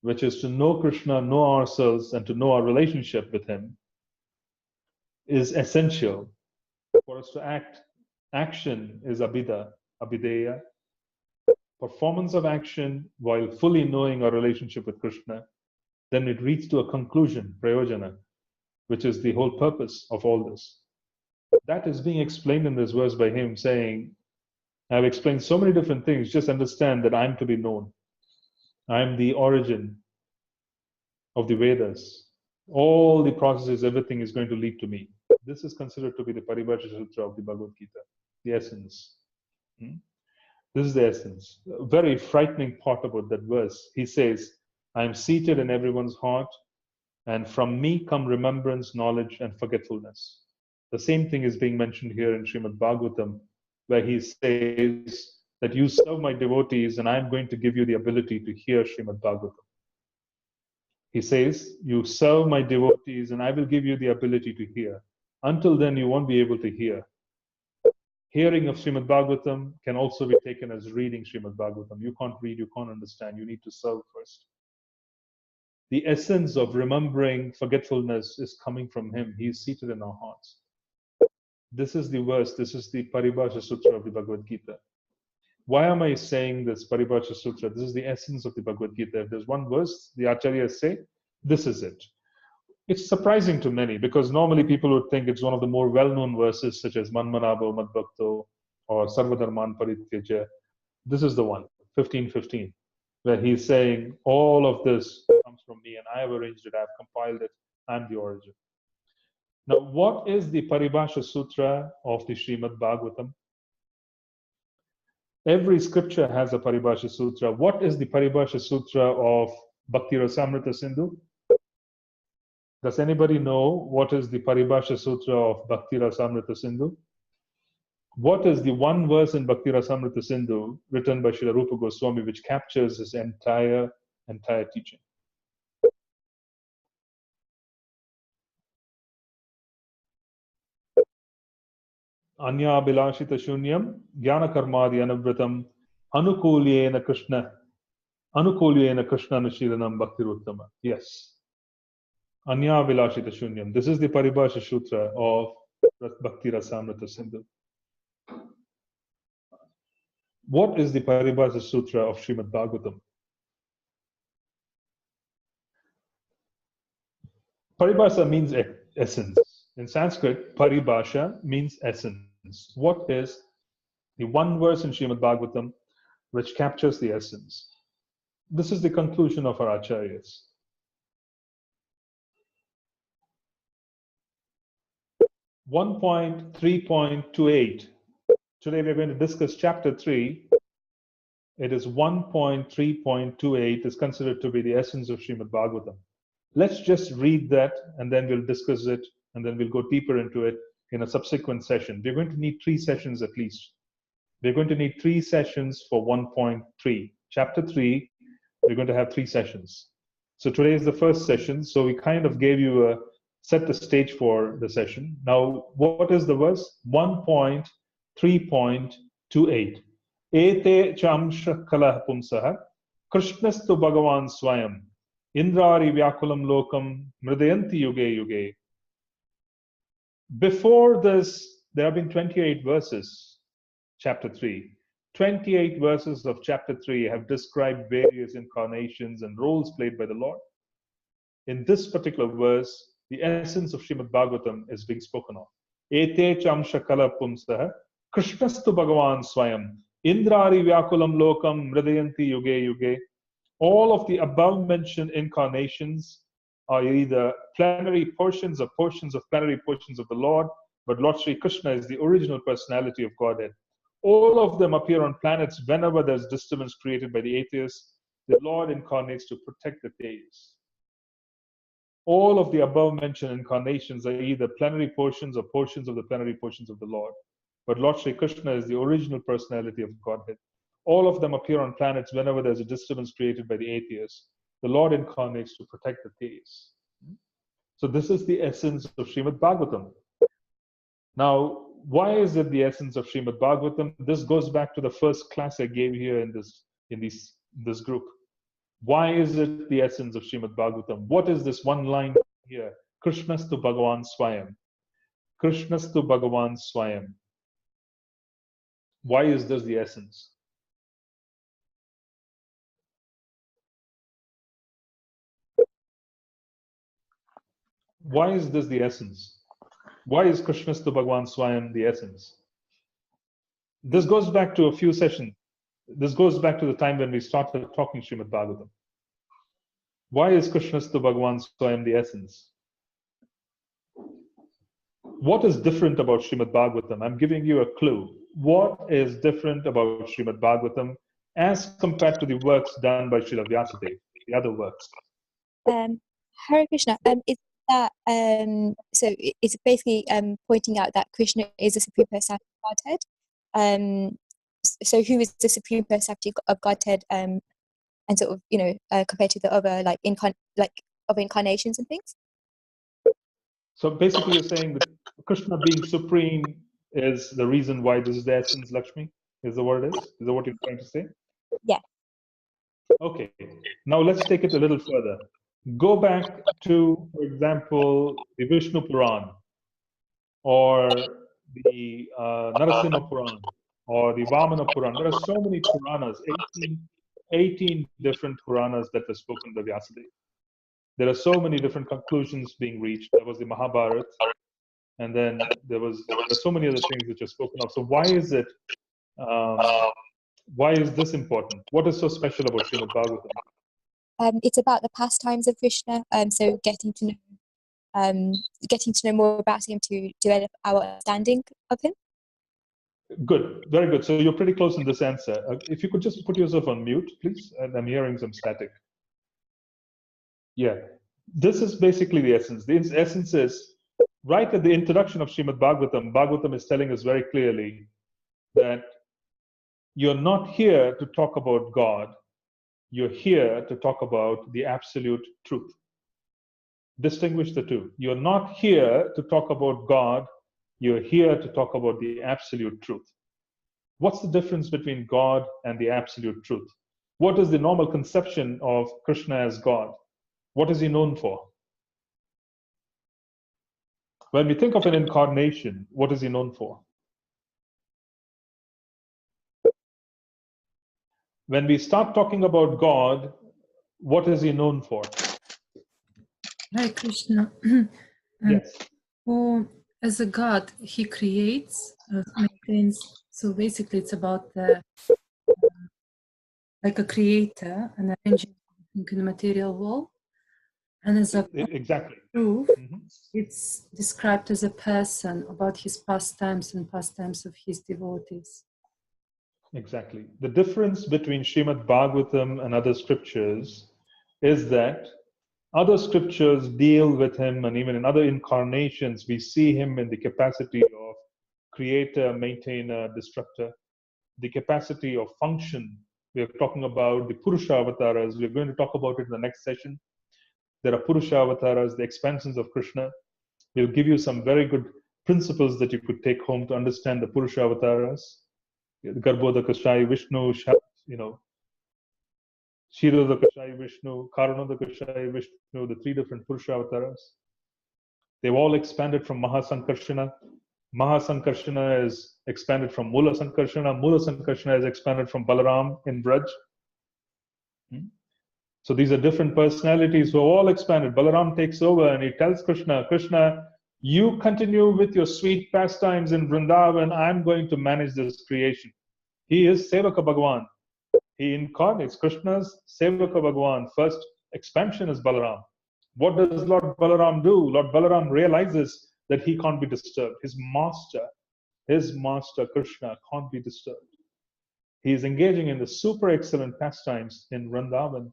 which is to know Kṛṣṇa, know ourselves, and to know our relationship with him, is essential for us to act. Action is abhideya. Performance of action while fully knowing our relationship with Kṛṣṇa, then it leads to a conclusion, prayojana, which is the whole purpose of all this. That is being explained in this verse by him saying, I've explained so many different things, just understand that I'm to be known. I'm the origin of the Vedas. All the processes, everything is going to lead to me. This is considered to be the Paribhasha Sutra of the Bhagavad Gita, the essence. This is the essence. A very frightening part about that verse. He says, I am seated in everyone's heart, and from me come remembrance, knowledge, and forgetfulness. The same thing is being mentioned here in Srimad Bhagavatam, where he says that you serve my devotees, and I'm going to give you the ability to hear Srimad Bhagavatam. He says, you serve my devotees, and I will give you the ability to hear. Until then, you won't be able to hear. Hearing of Srimad Bhagavatam can also be taken as reading Srimad Bhagavatam. You can't read, you can't understand, you need to serve first. The essence of remembering forgetfulness is coming from him. He is seated in our hearts. This is the verse, this is the Paribhasha Sutra of the Bhagavad Gita. Why am I saying this Paribhasha Sutra? This is the essence of the Bhagavad Gita. If there's one verse, the Acharyas say, this is it. It's surprising to many because normally people would think it's one of the more well-known verses such as Manmanabo Madbhakto or Sarvadharman Parityaja. This is the one, 15:15, where he's saying all of this comes from me and I have arranged it, I have compiled it, I'm the origin. Now, what is the Paribhasha Sutra of the Srimad Bhagavatam? Every scripture has a Paribhasha Sutra. What is the Paribhasha Sutra of Bhakti Rasamrita Sindhu? Does anybody know what is the Paribhasha Sutra of Bhakti Rasamrita Sindhu? What is the one verse in Bhakti Rasamrita Sindhu written by Srila Rupa Goswami which captures this entire teaching? Anya Bilashita Shunyam Jnana Karmadi Anavratam Anukulyena Krishna Nushiranam Bhakti Ruttama. Yes. Anya Vilashita Shunyam. This is the Paribhasha Sutra of Bhakti Rasamrita Sindhu. What is the Paribhasha Sutra of Srimad Bhagavatam? Paribhasha means essence. In Sanskrit, Paribhasha means essence. What is the one verse in Srimad Bhagavatam which captures the essence? This is the conclusion of our acharyas. 1.3.28. Today we are going to discuss chapter 3. It is 1.3.28 is considered to be the essence of Srimad Bhagavatam. Let's just read that and then we'll discuss it and then we'll go deeper into it in a subsequent session. We're going to need 3 sessions at least. We're going to need 3 sessions for 1.3. Chapter 3, we're going to have 3 sessions. So today is the first session. So we kind of gave you set the stage for the session. Now, what is the verse? 1.3.28. Ete chamsha kalah pumsaha Kṛṣṇastu Bhagavan Swayam Indrari Vyakulam Lokam Mridayanti Yuge Yuge. Before this, there have been 28 verses, chapter 3. 28 verses of chapter 3 have described various incarnations and roles played by the Lord. In this particular verse, the essence of Srimad Bhagavatam is being spoken of. Ete chamsha kala pumsaha Kṛṣṇastu Bhagavan Swayam Indrari Vyakulam Lokam Mridayanti Yuge Yuge. All of the above mentioned incarnations are either plenary portions or portions of plenary portions of the Lord, but Lord Sri Krishna is the original personality of Godhead. All of them appear on planets whenever there's disturbance created by the atheists. The Lord incarnates to protect the theists. All of the above mentioned incarnations are either plenary portions or portions of the plenary portions of the Lord. But Lord Sri Krishna is the original personality of Godhead. All of them appear on planets whenever there's a disturbance created by the atheists. The Lord incarnates to protect the theists. So this is the essence of Srimad Bhagavatam. Now, why is it the essence of Srimad Bhagavatam? This goes back to the first class I gave here in this group. Why is it the essence of Srimad Bhagavatam? What is this one line here? Kṛṣṇastu Bhagavan Swayam. Kṛṣṇastu Bhagavan Swayam. Why is this the essence? Why is this the essence? Why is Kṛṣṇastu Bhagavan Swayam the essence? This goes back to a few sessions. This goes back to the time when we started talking Srimad Bhagavatam. Why is Kṛṣṇastu Bhagavan Swayam the essence? What is different about Srimad Bhagavatam? I'm giving you a clue. What is different about Srimad Bhagavatam as compared to the works done by Srila Vyasadeva, the other works? Hare Krishna, is that so it's basically pointing out that Krishna is the supreme personality of Godhead. So who is the supreme personality of Godhead, and sort of compared to the other other incarnations and things? So basically, you're saying that Krishna being supreme is the reason why this is the essence, Lakshmi? Is that what it is? Is that what you're trying to say? Yeah. Okay. Now let's take it a little further. Go back to, for example, the Vishnu Puran or the Narasimha Puran or the Vamana Puran. There are so many Puranas, 18 different Puranas that were spoken by Vyasadeva. There are so many different conclusions being reached. There was the Mahabharata, and then there are so many other things which are spoken of. So why is it? Why is this important? What is so special about Srimad Bhagavatam? It's about the pastimes of Krishna. So getting to know more about him to develop our understanding of him. Good, very good. So you're pretty close in this answer. If you could just put yourself on mute, please. And I'm hearing some static. Yeah, this is basically the essence. The essence is right at the introduction of Srimad Bhagavatam. Bhagavatam is telling us very clearly that you're not here to talk about God. You're here to talk about the absolute truth. Distinguish the two. You're not here to talk about God. You're here to talk about the absolute truth. What's the difference between God and the absolute truth? What is the normal conception of Krishna as God? What is he known for? When we think of an incarnation, what is he known for? When we start talking about God, what is he known for? Hare Krishna. Yes. Who, as a God, he creates, maintains. So basically, it's about like a creator, an arranging in the material world. And as a Exactly. proof, Mhm. it's described as a person about his pastimes and pastimes of his devotees. Exactly. The difference between Srimad Bhagavatam and other scriptures is that other scriptures deal with him, and even in other incarnations, we see him in the capacity of creator, maintainer, destructor, the capacity of function. We are talking about the Purusha avatars. We're going to talk about it in the next session. There are Purusha avatars, the expansions of Krishna. We'll give you some very good principles that you could take home to understand the Purusha avatars. Garbhodakashai Vishnu, Kshirodakashai Vishnu, Karanodakashai Vishnu, the three different Purusha avatars. They've all expanded from Mahasankarshana. Mahasankarshana is expanded from Mula Sankarshana. Mula Sankarshana is expanded from Balaram in Braj. So these are different personalities who are all expanded. Balaram takes over and he tells Krishna, Krishna, you continue with your sweet pastimes in Vrindavan. I'm going to manage this creation. He is Sevaka Bhagavan. He incarnates Krishna's Sevaka Bhagavan. First expansion is Balaram. What does Lord Balaram do? Lord Balaram realizes that he can't be disturbed. His master Krishna can't be disturbed. He is engaging in the super excellent pastimes in Vrindavan.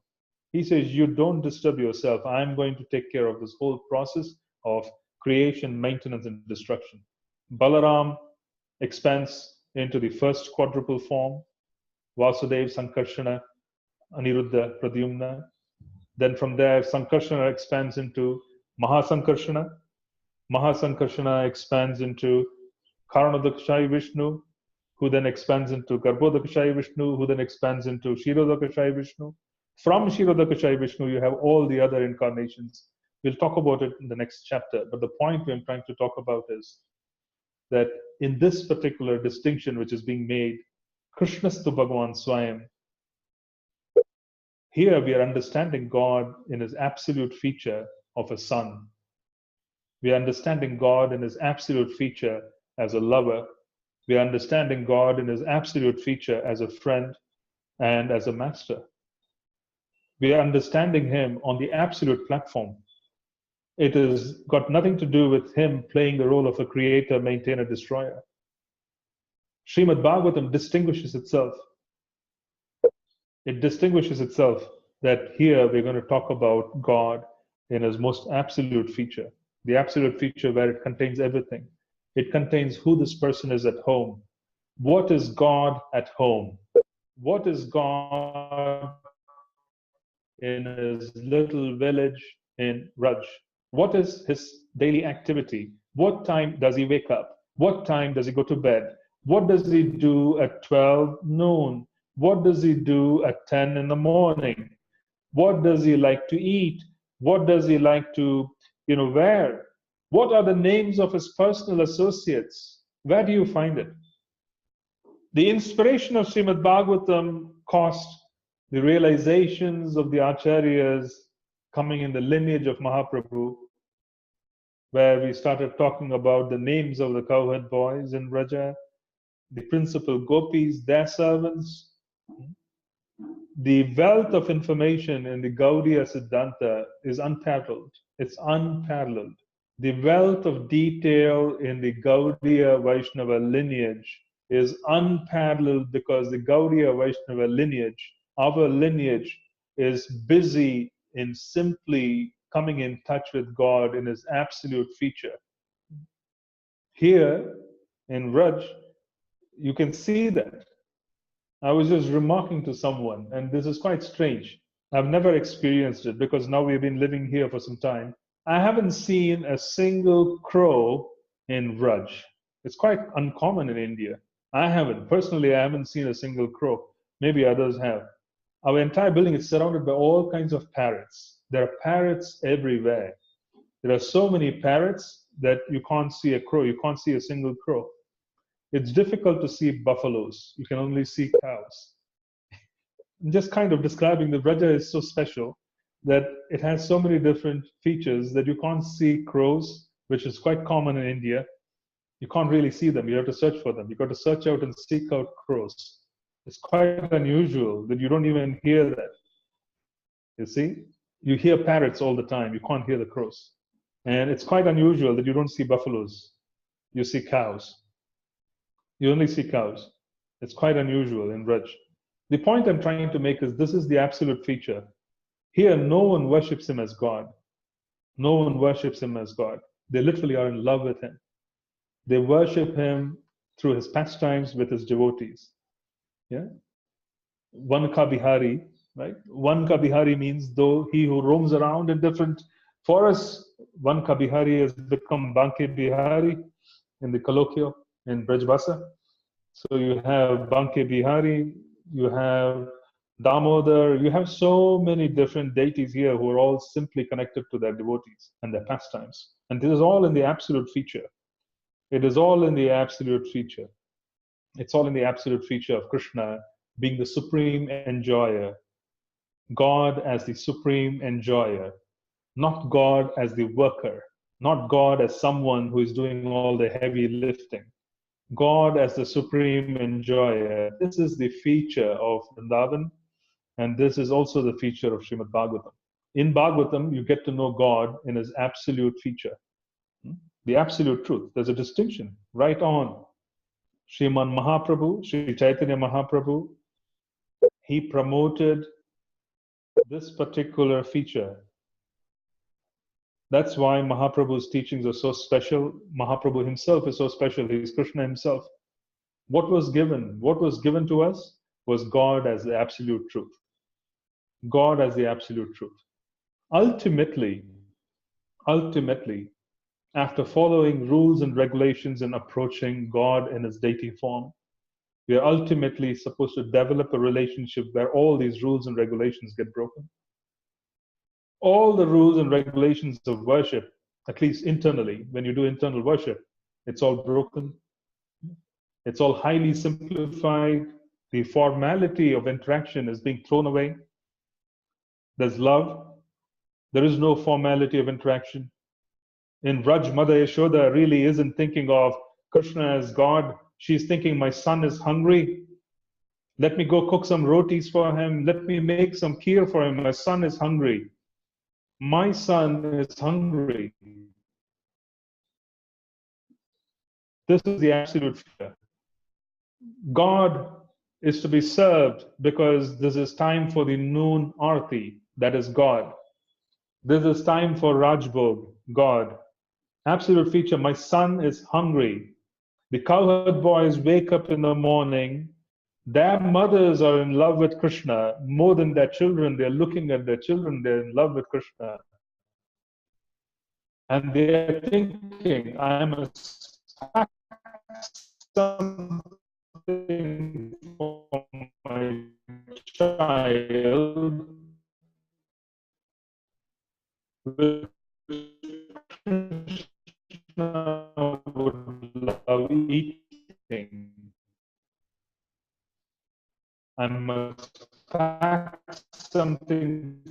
He says, you don't disturb yourself. I'm going to take care of this whole process of creation, maintenance, and destruction. Balaram expands into the first quadruple form, Vasudev, Sankarshana, Aniruddha, Pradyumna. Then from there, Sankarshana expands into Mahasankarshana. Mahasankarshana expands into Karanodakashai Vishnu, who then expands into Garbhodakashai Vishnu, who then expands into Kshirodakashai Vishnu. From Kshirodakashai Vishnu, you have all the other incarnations. We'll talk about it in the next chapter. But the point I'm trying to talk about is that in this particular distinction which is being made, Krishnastu Bhagavan Swayam, here we are understanding God in his absolute feature of a son. We are understanding God in his absolute feature as a lover. We are understanding God in his absolute feature as a friend and as a master. We are understanding him on the absolute platform. It has got nothing to do with him playing the role of a creator, maintainer, destroyer. Srimad Bhagavatam distinguishes itself. It distinguishes itself that here we're going to talk about God in his most absolute feature. The absolute feature where it contains everything. It contains who this person is at home. What is God at home? What is God in his little village in Raj? What is his daily activity? What time does he wake up? What time does he go to bed? What does he do at 12 noon? What does he do at 10 in the morning? What does he like to eat? What does he like to, wear? What are the names of his personal associates? Where do you find it? The inspiration of Srimad Bhagavatam cost the realizations of the acharyas coming in the lineage of Mahaprabhu, where we started talking about the names of the cowherd boys in Vraja, the principal gopis, their servants. The wealth of information in the Gaudiya Siddhanta is unparalleled. It's unparalleled. The wealth of detail in the Gaudiya Vaishnava lineage is unparalleled because the Gaudiya Vaishnava lineage, our lineage, is busy in simply coming in touch with God in His absolute feature. Here in Vraj, you can see that. I was just remarking to someone, and this is quite strange. I've never experienced it because now we've been living here for some time. I haven't seen a single crow in Vraj. It's quite uncommon in India. I haven't seen a single crow. Maybe others have. Our entire building is surrounded by all kinds of parrots. There are parrots everywhere. There are so many parrots that you can't see a crow. You can't see a single crow. It's difficult to see buffaloes. You can only see cows. I'm just kind of describing the Vraja is so special that it has so many different features that you can't see crows, which is quite common in India. You can't really see them. You have to search for them. You've got to search out and seek out crows. It's quite unusual that you don't even hear that. You see? You hear parrots all the time. You can't hear the crows. And it's quite unusual that you don't see buffaloes. You see cows. You only see cows. It's quite unusual in Vraj. The point I'm trying to make is this is the absolute feature. Here, no one worships Him as God. No one worships Him as God. They literally are in love with Him. They worship Him through His pastimes with His devotees. Yeah? Vanka Bihari, right? Vanka Bihari means though he who roams around in different forests. Vanka Bihari has become Banke Bihari in the colloquial in Brajbasa. So you have Banke Bihari, you have Damodar, you have so many different deities here who are all simply connected to their devotees and their pastimes. And this is all in the absolute feature. It is all in the absolute feature. It's all in the absolute feature of Kṛṣṇa being the supreme enjoyer. God as the supreme enjoyer, not God as the worker, not God as someone who is doing all the heavy lifting. God as the supreme enjoyer. This is the feature of Vrindavan, and this is also the feature of Srimad Bhagavatam. In Bhagavatam, you get to know God in His absolute feature, the absolute truth. There's a distinction right on. Sriman Mahaprabhu, Sri Chaitanya Mahaprabhu, he promoted this particular feature. That's why Mahaprabhu's teachings are so special. Mahaprabhu himself is so special. He is Kṛṣṇa himself. What was given? What was given to us was God as the absolute truth. God as the absolute truth. Ultimately, after following rules and regulations and approaching God in His deity form, we are ultimately supposed to develop a relationship where all these rules and regulations get broken. All the rules and regulations of worship, at least internally, when you do internal worship, it's all broken. It's all highly simplified. The formality of interaction is being thrown away. There's love. There is no formality of interaction. In Vraj, Mother Yashoda really isn't thinking of Kṛṣṇa as God. She's thinking, my son is hungry. Let me go cook some rotis for him. Let me make some kheer for him. My son is hungry. My son is hungry. This is the absolute fear. God is to be served because this is time for the noon arti, that is God. This is time for Rajbhog, God. Absolute feature, my son is hungry. The cowherd boys wake up in the morning. Their mothers are in love with Kṛṣṇa more than their children. They're looking at their children, they're in love with Kṛṣṇa. And they're thinking, I must pack something for my child which Kṛṣṇa would love eating. I must pack something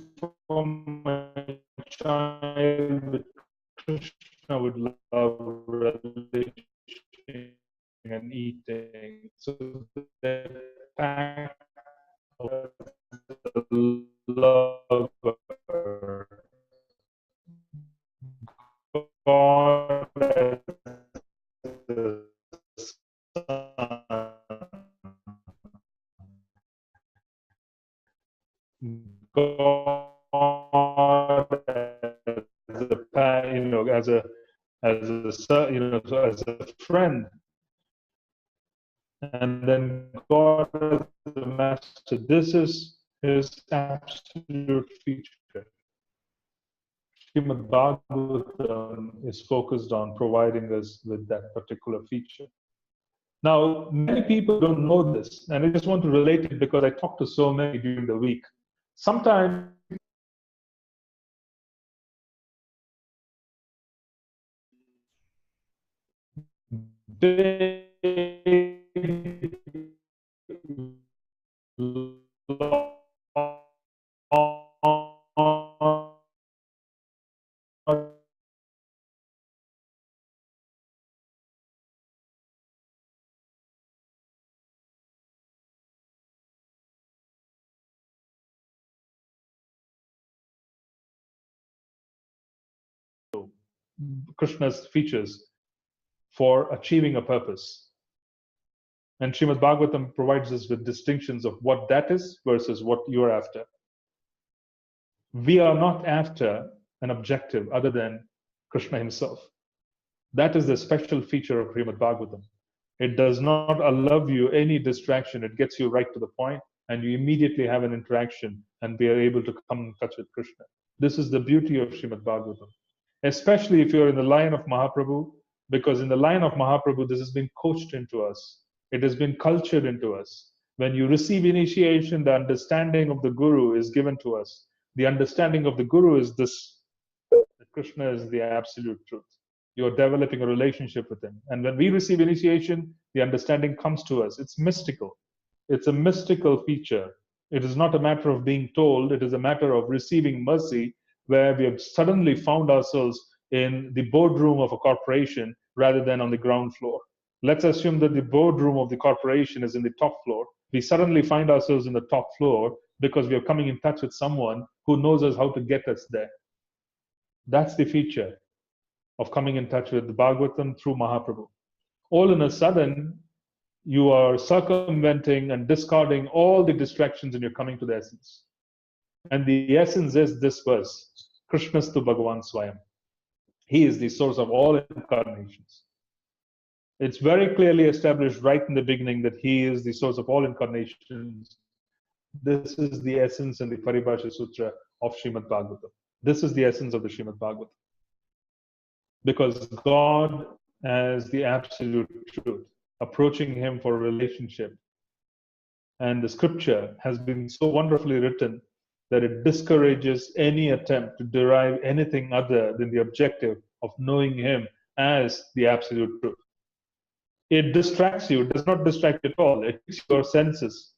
for my child with Krishna would love relishing and eating. So that pact of the lover, God as the son, God as a as a friend, and then God as the master. This is his absolute feature. Srimad Bhagavatam is focused on providing us with that particular feature. Now, many people don't know this, and I just want to relate it because I talk to so many during the week. Sometimes they Krishna's features for achieving a purpose. And Srimad Bhagavatam provides us with distinctions of what that is versus what you're after. We are not after an objective other than Krishna himself. That is the special feature of Srimad Bhagavatam. It does not allow you any distraction. It gets you right to the point, and you immediately have an interaction and we are able to come in touch with Krishna. This is the beauty of Srimad Bhagavatam, especially if you're in the line of Mahaprabhu, because in the line of Mahaprabhu, this has been coached into us. It has been cultured into us. When you receive initiation, the understanding of the Guru is given to us. The understanding of the Guru is this, that Krishna is the absolute truth. You're developing a relationship with him. And when we receive initiation, the understanding comes to us. It's mystical. It's a mystical feature. It is not a matter of being told. It is a matter of receiving mercy, where we have suddenly found ourselves in the boardroom of a corporation rather than on the ground floor. Let's assume that the boardroom of the corporation is in the top floor. We suddenly find ourselves in the top floor because we are coming in touch with someone who knows us how to get us there. That's the feature of coming in touch with the Bhagavatam through Mahaprabhu. All in a sudden, you are circumventing and discarding all the distractions and you're coming to the essence. And the essence is this verse, Krishnastu Bhagavan Swayam. He is the source of all incarnations. It's very clearly established right in the beginning that he is the source of all incarnations. This is the essence in the Paribhasha Sutra of Srimad Bhagavatam. This is the essence of the Srimad Bhagavatam. Because God as the absolute truth, approaching him for a relationship. And the scripture has been so wonderfully written that it discourages any attempt to derive anything other than the objective of knowing him as the absolute truth. It distracts you, it does not distract at all. It takes your senses.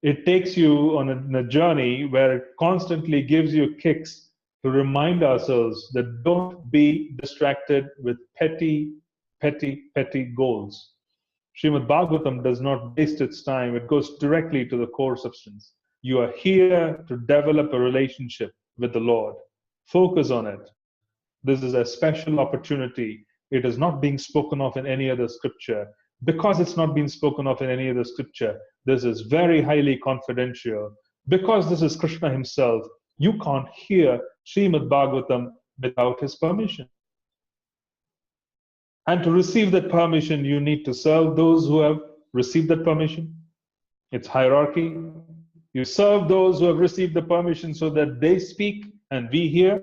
It takes you on a journey where it constantly gives you kicks to remind ourselves that don't be distracted with petty goals. Srimad Bhagavatam does not waste its time. It goes directly to the core substance. You are here to develop a relationship with the Lord. Focus on it. This is a special opportunity. It is not being spoken of in any other scripture. Because it's not being spoken of in any other scripture, this is very highly confidential. Because this is Krishna himself, you can't hear Srimad Bhagavatam without his permission. And to receive that permission, you need to serve those who have received that permission. It's hierarchy. You serve those who have received the permission so that they speak and we hear.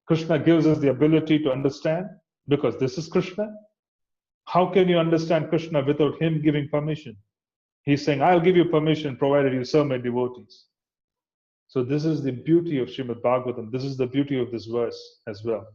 Krishna gives us the ability to understand because this is Krishna. How can you understand Krishna without him giving permission? He's saying, I'll give you permission provided you serve my devotees. So this is the beauty of Srimad Bhagavatam. This is the beauty of this verse as well.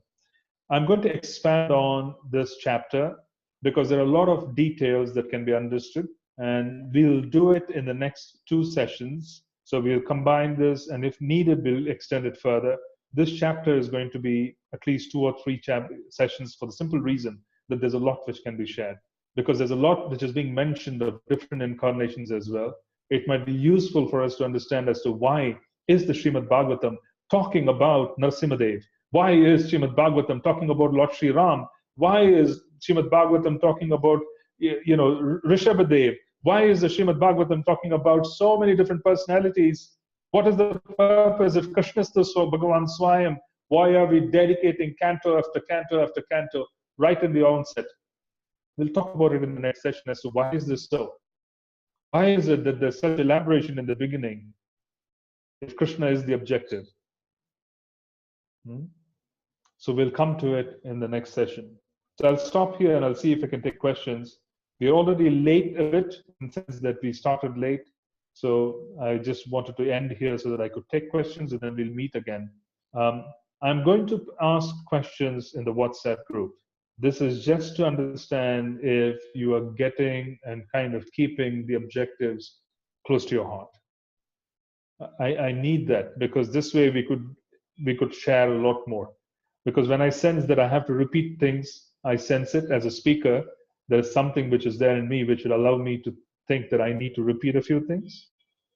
I'm going to expand on this chapter because there are a lot of details that can be understood, and we'll do it in the next 2 sessions So we'll combine this, and if needed, we'll extend it further. This chapter is going to be at least 2 or 3 sessions for the simple reason that there's a lot which can be shared. Because there's a lot which is being mentioned of different incarnations as well. It might be useful for us to understand as to why is the Srimad Bhagavatam talking about Narasimhadev? Why is Srimad Bhagavatam talking about Lord Sri Ram? Why is Srimad Bhagavatam talking about, Rishabhadev? Why is the Srimad Bhagavatam talking about so many different personalities? What is the purpose of Kṛṣṇastaso Bhagavan Swayam? Why are we dedicating canto after canto after canto right in the onset? We'll talk about it in the next session as to why is this so? Why is it that there's such elaboration in the beginning if Kṛṣṇa is the objective? So we'll come to it in the next session. So I'll stop here and I'll see if I can take questions. We're already late a bit in the sense that we started late. So I just wanted to end here so that I could take questions and then we'll meet again. I'm going to ask questions in the WhatsApp group. This is just to understand if you are getting and kind of keeping the objectives close to your heart. I need that, because this way we could share a lot more. Because when I sense that I have to repeat things, I sense it as a speaker. There's something which is there in me which will allow me to think that I need to repeat a few things.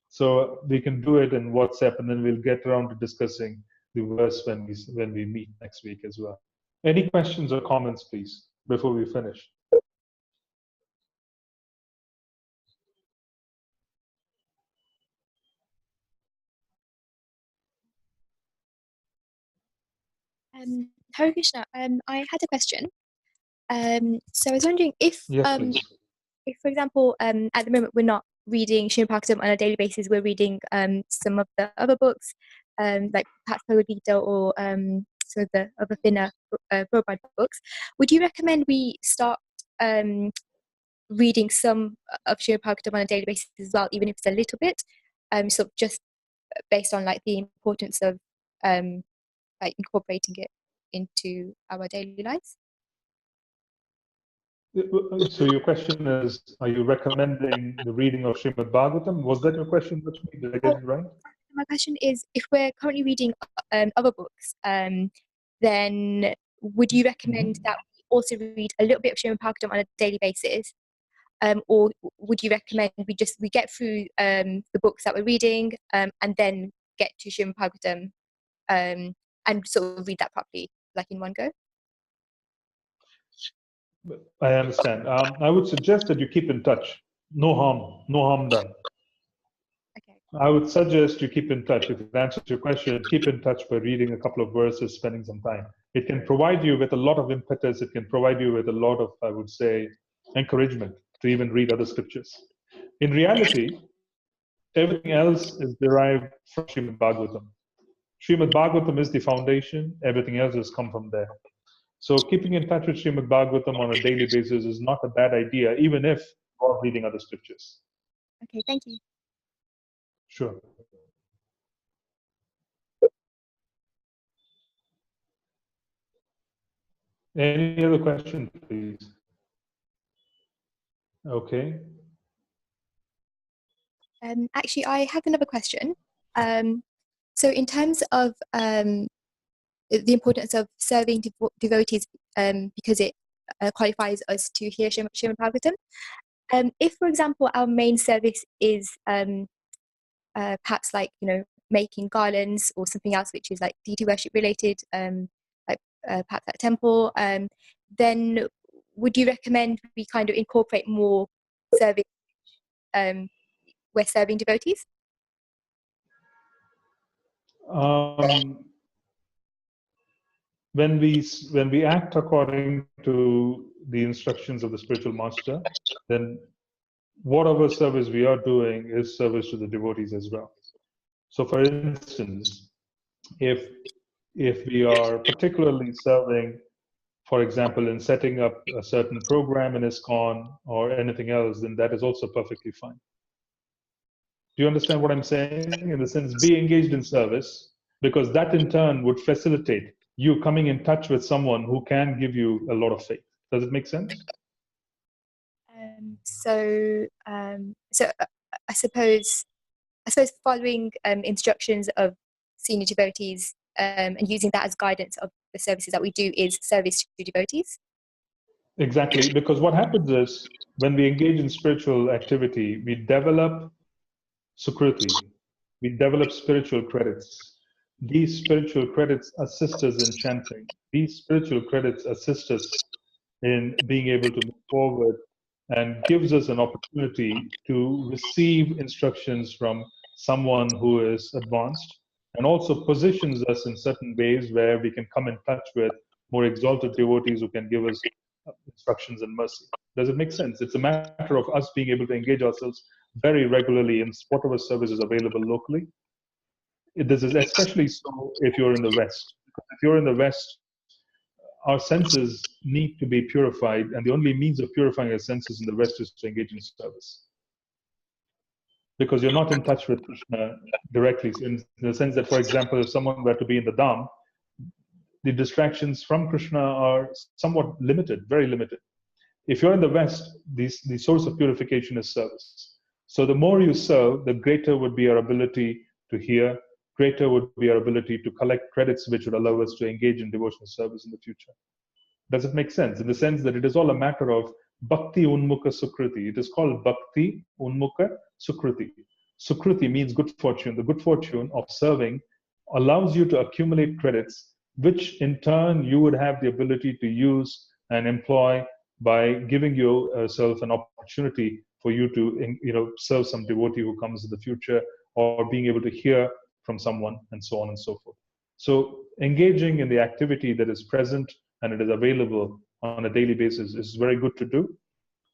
So we can do it in WhatsApp, and then we'll get around to discussing the verse when we meet next week as well. Any questions or comments, please, before we finish? Hare Krishna, I had a question. So I was wondering if, Yes, please. if, for example, at the moment we're not reading Srimad Bhagavatam on a daily basis, we're reading some of the other books, like perhaps Bhagavad Gita or some of the other thinner Prabhupada books. Would you recommend we start reading some of Srimad Bhagavatam on a daily basis as well, even if it's a little bit, sort of just based on like the importance of like incorporating it into our daily lives? So your question is, are you recommending the reading of Srimad Bhagavatam? Was that your question, Lakshmi? Did I get it right? My question is, if we're currently reading other books, then would you recommend that we also read a little bit of Srimad Bhagavatam on a daily basis? Or would you recommend we get through the books that we're reading and then get to Srimad Bhagavatam and sort of read that properly, like in one go? I understand. I would suggest that you keep in touch. No harm done. Okay. I would suggest you keep in touch. If it answers your question, keep in touch by reading a couple of verses, spending some time. It can provide you with a lot of impetus. It can provide you with a lot of, I would say, encouragement to even read other scriptures. In reality, everything else is derived from Srimad Bhagavatam. Srimad Bhagavatam is the foundation. Everything else has come from there. So keeping in touch with Srimad Bhagavatam on a daily basis is not a bad idea, even if you're reading other scriptures. Okay, thank you. Sure. Any other questions, please? Okay. Actually, I have another question. So in terms of the importance of serving devotees, because it qualifies us to hear Srimad Bhagavatam, if, for example, our main service is perhaps like, making garlands or something else which is like deity worship related, like perhaps at a temple, then would you recommend we kind of incorporate more service we're serving devotees? When we act according to the instructions of the spiritual master, then whatever service we are doing is service to the devotees as well. So, for instance, if we are particularly serving, for example, in setting up a certain program in ISKCON or anything else, then that is also perfectly fine. Do you understand what I'm saying? In the sense, be engaged in service, because that in turn would facilitate you coming in touch with someone who can give you a lot of faith. Does it make sense? So I suppose I suppose following instructions of senior devotees and using that as guidance of the services that we do is service to devotees. Exactly, because what happens is when we engage in spiritual activity, we develop sukruti, we develop spiritual credits. These spiritual credits assist us in chanting. These spiritual credits assist us in being able to move forward and gives us an opportunity to receive instructions from someone who is advanced, and also positions us in certain ways where we can come in touch with more exalted devotees who can give us instructions and mercy. Does it make sense? It's a matter of us being able to engage ourselves very regularly in whatever service is available locally. This is especially so if you're in the West. If you're in the West, our senses need to be purified, and the only means of purifying our senses in the West is to engage in service. Because you're not in touch with Krishna directly, in the sense that, for example, if someone were to be in the Dham, the distractions from Krishna are somewhat limited, very limited. If you're in the West, the source of purification is service. So the more you serve, the greater would be our ability to hear, greater would be our ability to collect credits which would allow us to engage in devotional service in the future. Does it make sense? In the sense that it is all a matter of bhakti unmukha sukruti. It is called bhakti unmukha sukruti. Sukruti means good fortune. The good fortune of serving allows you to accumulate credits, which in turn you would have the ability to use and employ by giving yourself an opportunity for you to serve some devotee who comes in the future, or being able to hear from someone, and so on and so forth. So engaging in the activity that is present and it is available on a daily basis is very good to do.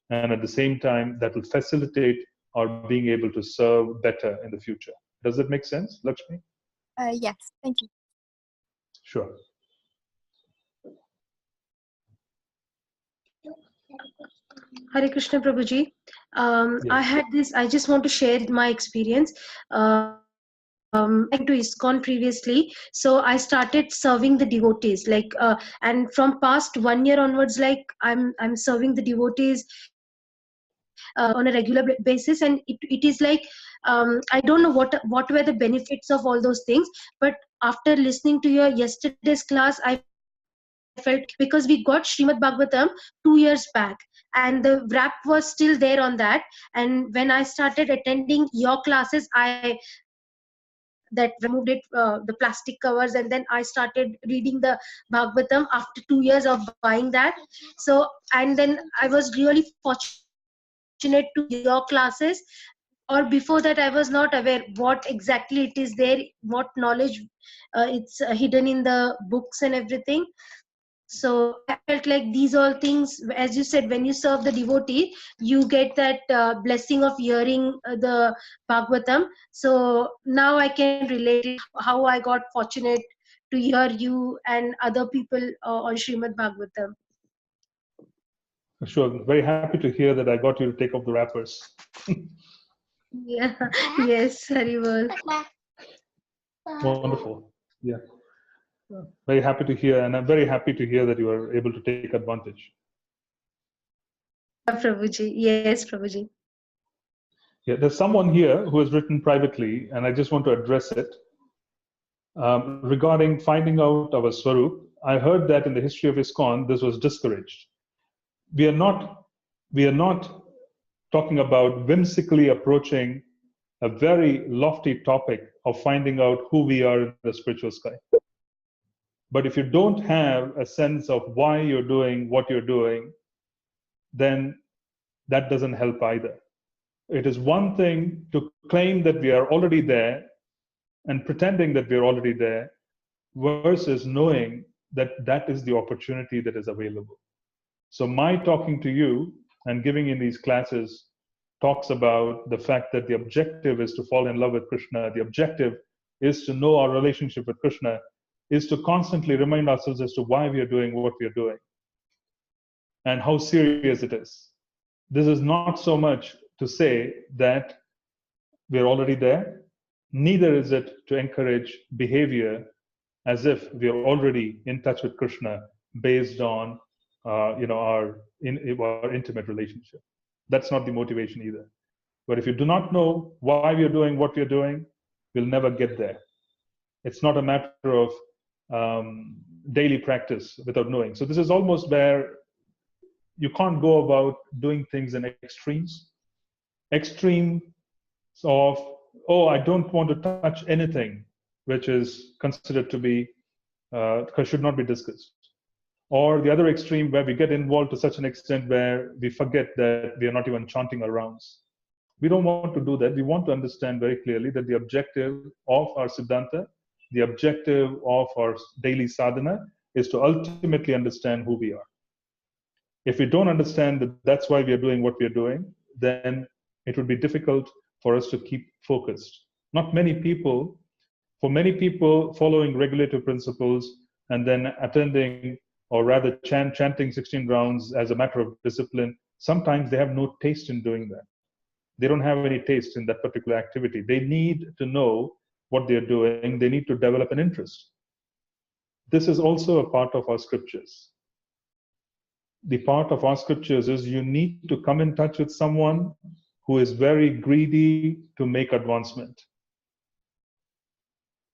And at the same time, that will facilitate our being able to serve better in the future. Does that make sense, Lakshmi? Yes, thank you. Sure. Hare Krishna Prabhuji. Yes. I just want to share my experience. To ISKCON previously, so I started serving the devotees, and from past 1 year onwards, I'm serving the devotees on a regular basis, and it is I don't know what were the benefits of all those things, but after listening to your yesterday's class, I felt, because we got Srimad Bhagavatam 2 years back, and the wrap was still there on that, and when I started attending your classes, I that removed it, the plastic covers, and then I started reading the Bhagavatam after 2 years of buying that. So, and then I was really fortunate to your classes, or before that I was not aware what exactly it is there, what knowledge it's hidden in the books and everything. So I felt like these all things, as you said, when you serve the devotee, you get that blessing of hearing the Bhagavatam. So now I can relate it, how I got fortunate to hear you and other people on Srimad Bhagavatam. Sure. Very happy to hear that I got you to take off the wrappers. Yeah. Yes, very well. Wonderful. Yeah. Very happy to hear, and I'm very happy to hear that you are able to take advantage. Prabhuji. Yes, Prabhuji. Yeah, there's someone here who has written privately, and I just want to address it. Regarding finding out our Swarup, I heard that in the history of ISKCON, this was discouraged. We are not talking about whimsically approaching a very lofty topic of finding out who we are in the spiritual sky. But if you don't have a sense of why you're doing what you're doing, then that doesn't help either. It is one thing to claim that we are already there and pretending that we're already there, versus knowing that that is the opportunity that is available. So my talking to you and giving in these classes talks about the fact that the objective is to fall in love with Krishna. The objective is to know our relationship with Krishna, is to constantly remind ourselves as to why we are doing what we are doing and how serious it is. This is not so much to say that we're already there, neither is it to encourage behavior as if we are already in touch with Krishna based on our intimate relationship. That's not the motivation either. But if you do not know why we are doing what we are doing, we'll never get there. It's not a matter of daily practice without knowing. So this is almost where you can't go about doing things in extremes. Extreme of, oh, I don't want to touch anything which is considered to be, should not be discussed. Or the other extreme where we get involved to such an extent where we forget that we are not even chanting our rounds. We don't want to do that. We want to understand very clearly that the objective of our Siddhanta, the objective of our daily sadhana is to ultimately understand who we are. If we don't understand that that's why we are doing what we are doing, then it would be difficult for us to keep focused. Not many people, for many people following regulative principles and then attending or rather chanting 16 rounds as a matter of discipline, sometimes they have no taste in doing that. They don't have any taste in that particular activity. They need to know what they're doing. They need to develop an interest. This is also a part of our scriptures. The part of our scriptures is you need to come in touch with someone who is very greedy to make advancement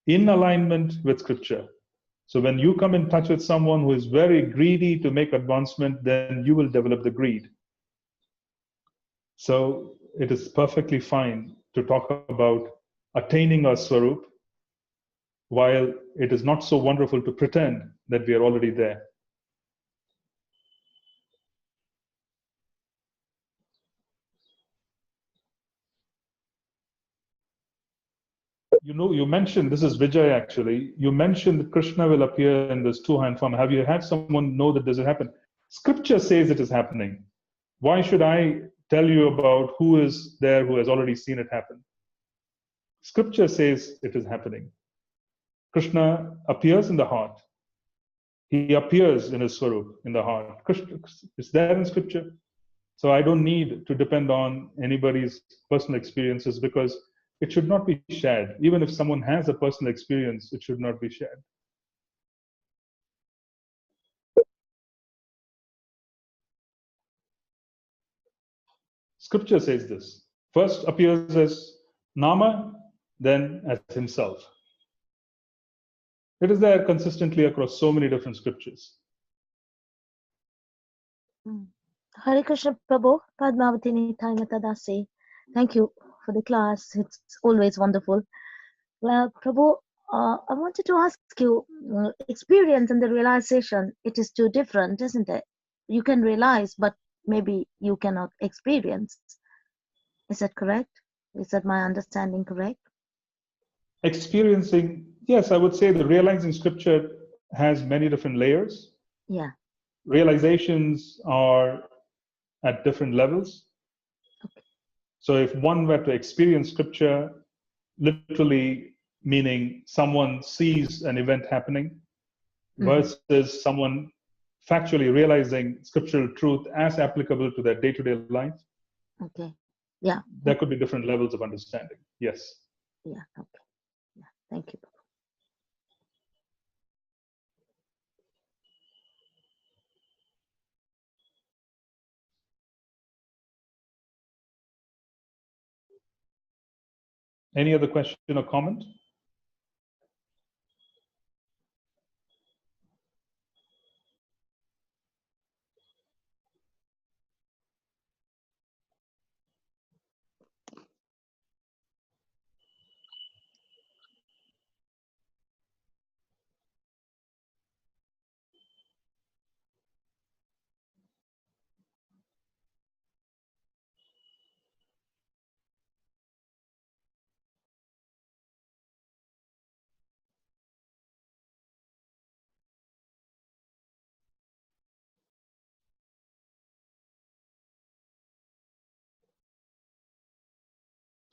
in alignment with scripture. So when you come in touch with someone who is very greedy to make advancement, then you will develop the greed. So it is perfectly fine to talk about attaining our Swarup, while it is not so wonderful to pretend that we are already there. You know, you mentioned, this is Vijay actually, you mentioned that Krishna will appear in this two-hand form. Have you had someone know that this will happen? Scripture says it is happening. Why should I tell you about who is there who has already seen it happen? Scripture says it is happening. Krishna appears in the heart. He appears in his Swarup, in the heart. Krishna is there in scripture. So I don't need to depend on anybody's personal experiences because it should not be shared. Even if someone has a personal experience, it should not be shared. Scripture says this. First appears as Nama, then as himself. It is there consistently across so many different scriptures. Hare Krishna Prabhu, Padmavati Nithai Matadasi. Thank you for the class. It's always wonderful. Well, Prabhu, I wanted to ask you, experience and the realization, it is too different, isn't it? You can realize, but maybe you cannot experience. Is that correct? Is that my understanding correct? Experiencing, yes, I would say the realizing scripture has many different layers. Yeah. Realizations are at different levels. Okay. So if one were to experience scripture, literally meaning someone sees an event happening versus someone factually realizing scriptural truth as applicable to their day-to-day life. Okay. Yeah. There could be different levels of understanding. Yes. Yeah. Okay. Yeah. Thank you. Any other question or comment?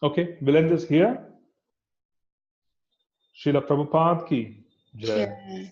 Okay, we'll end this here. Srila Prabhupada ki Jai. Yeah.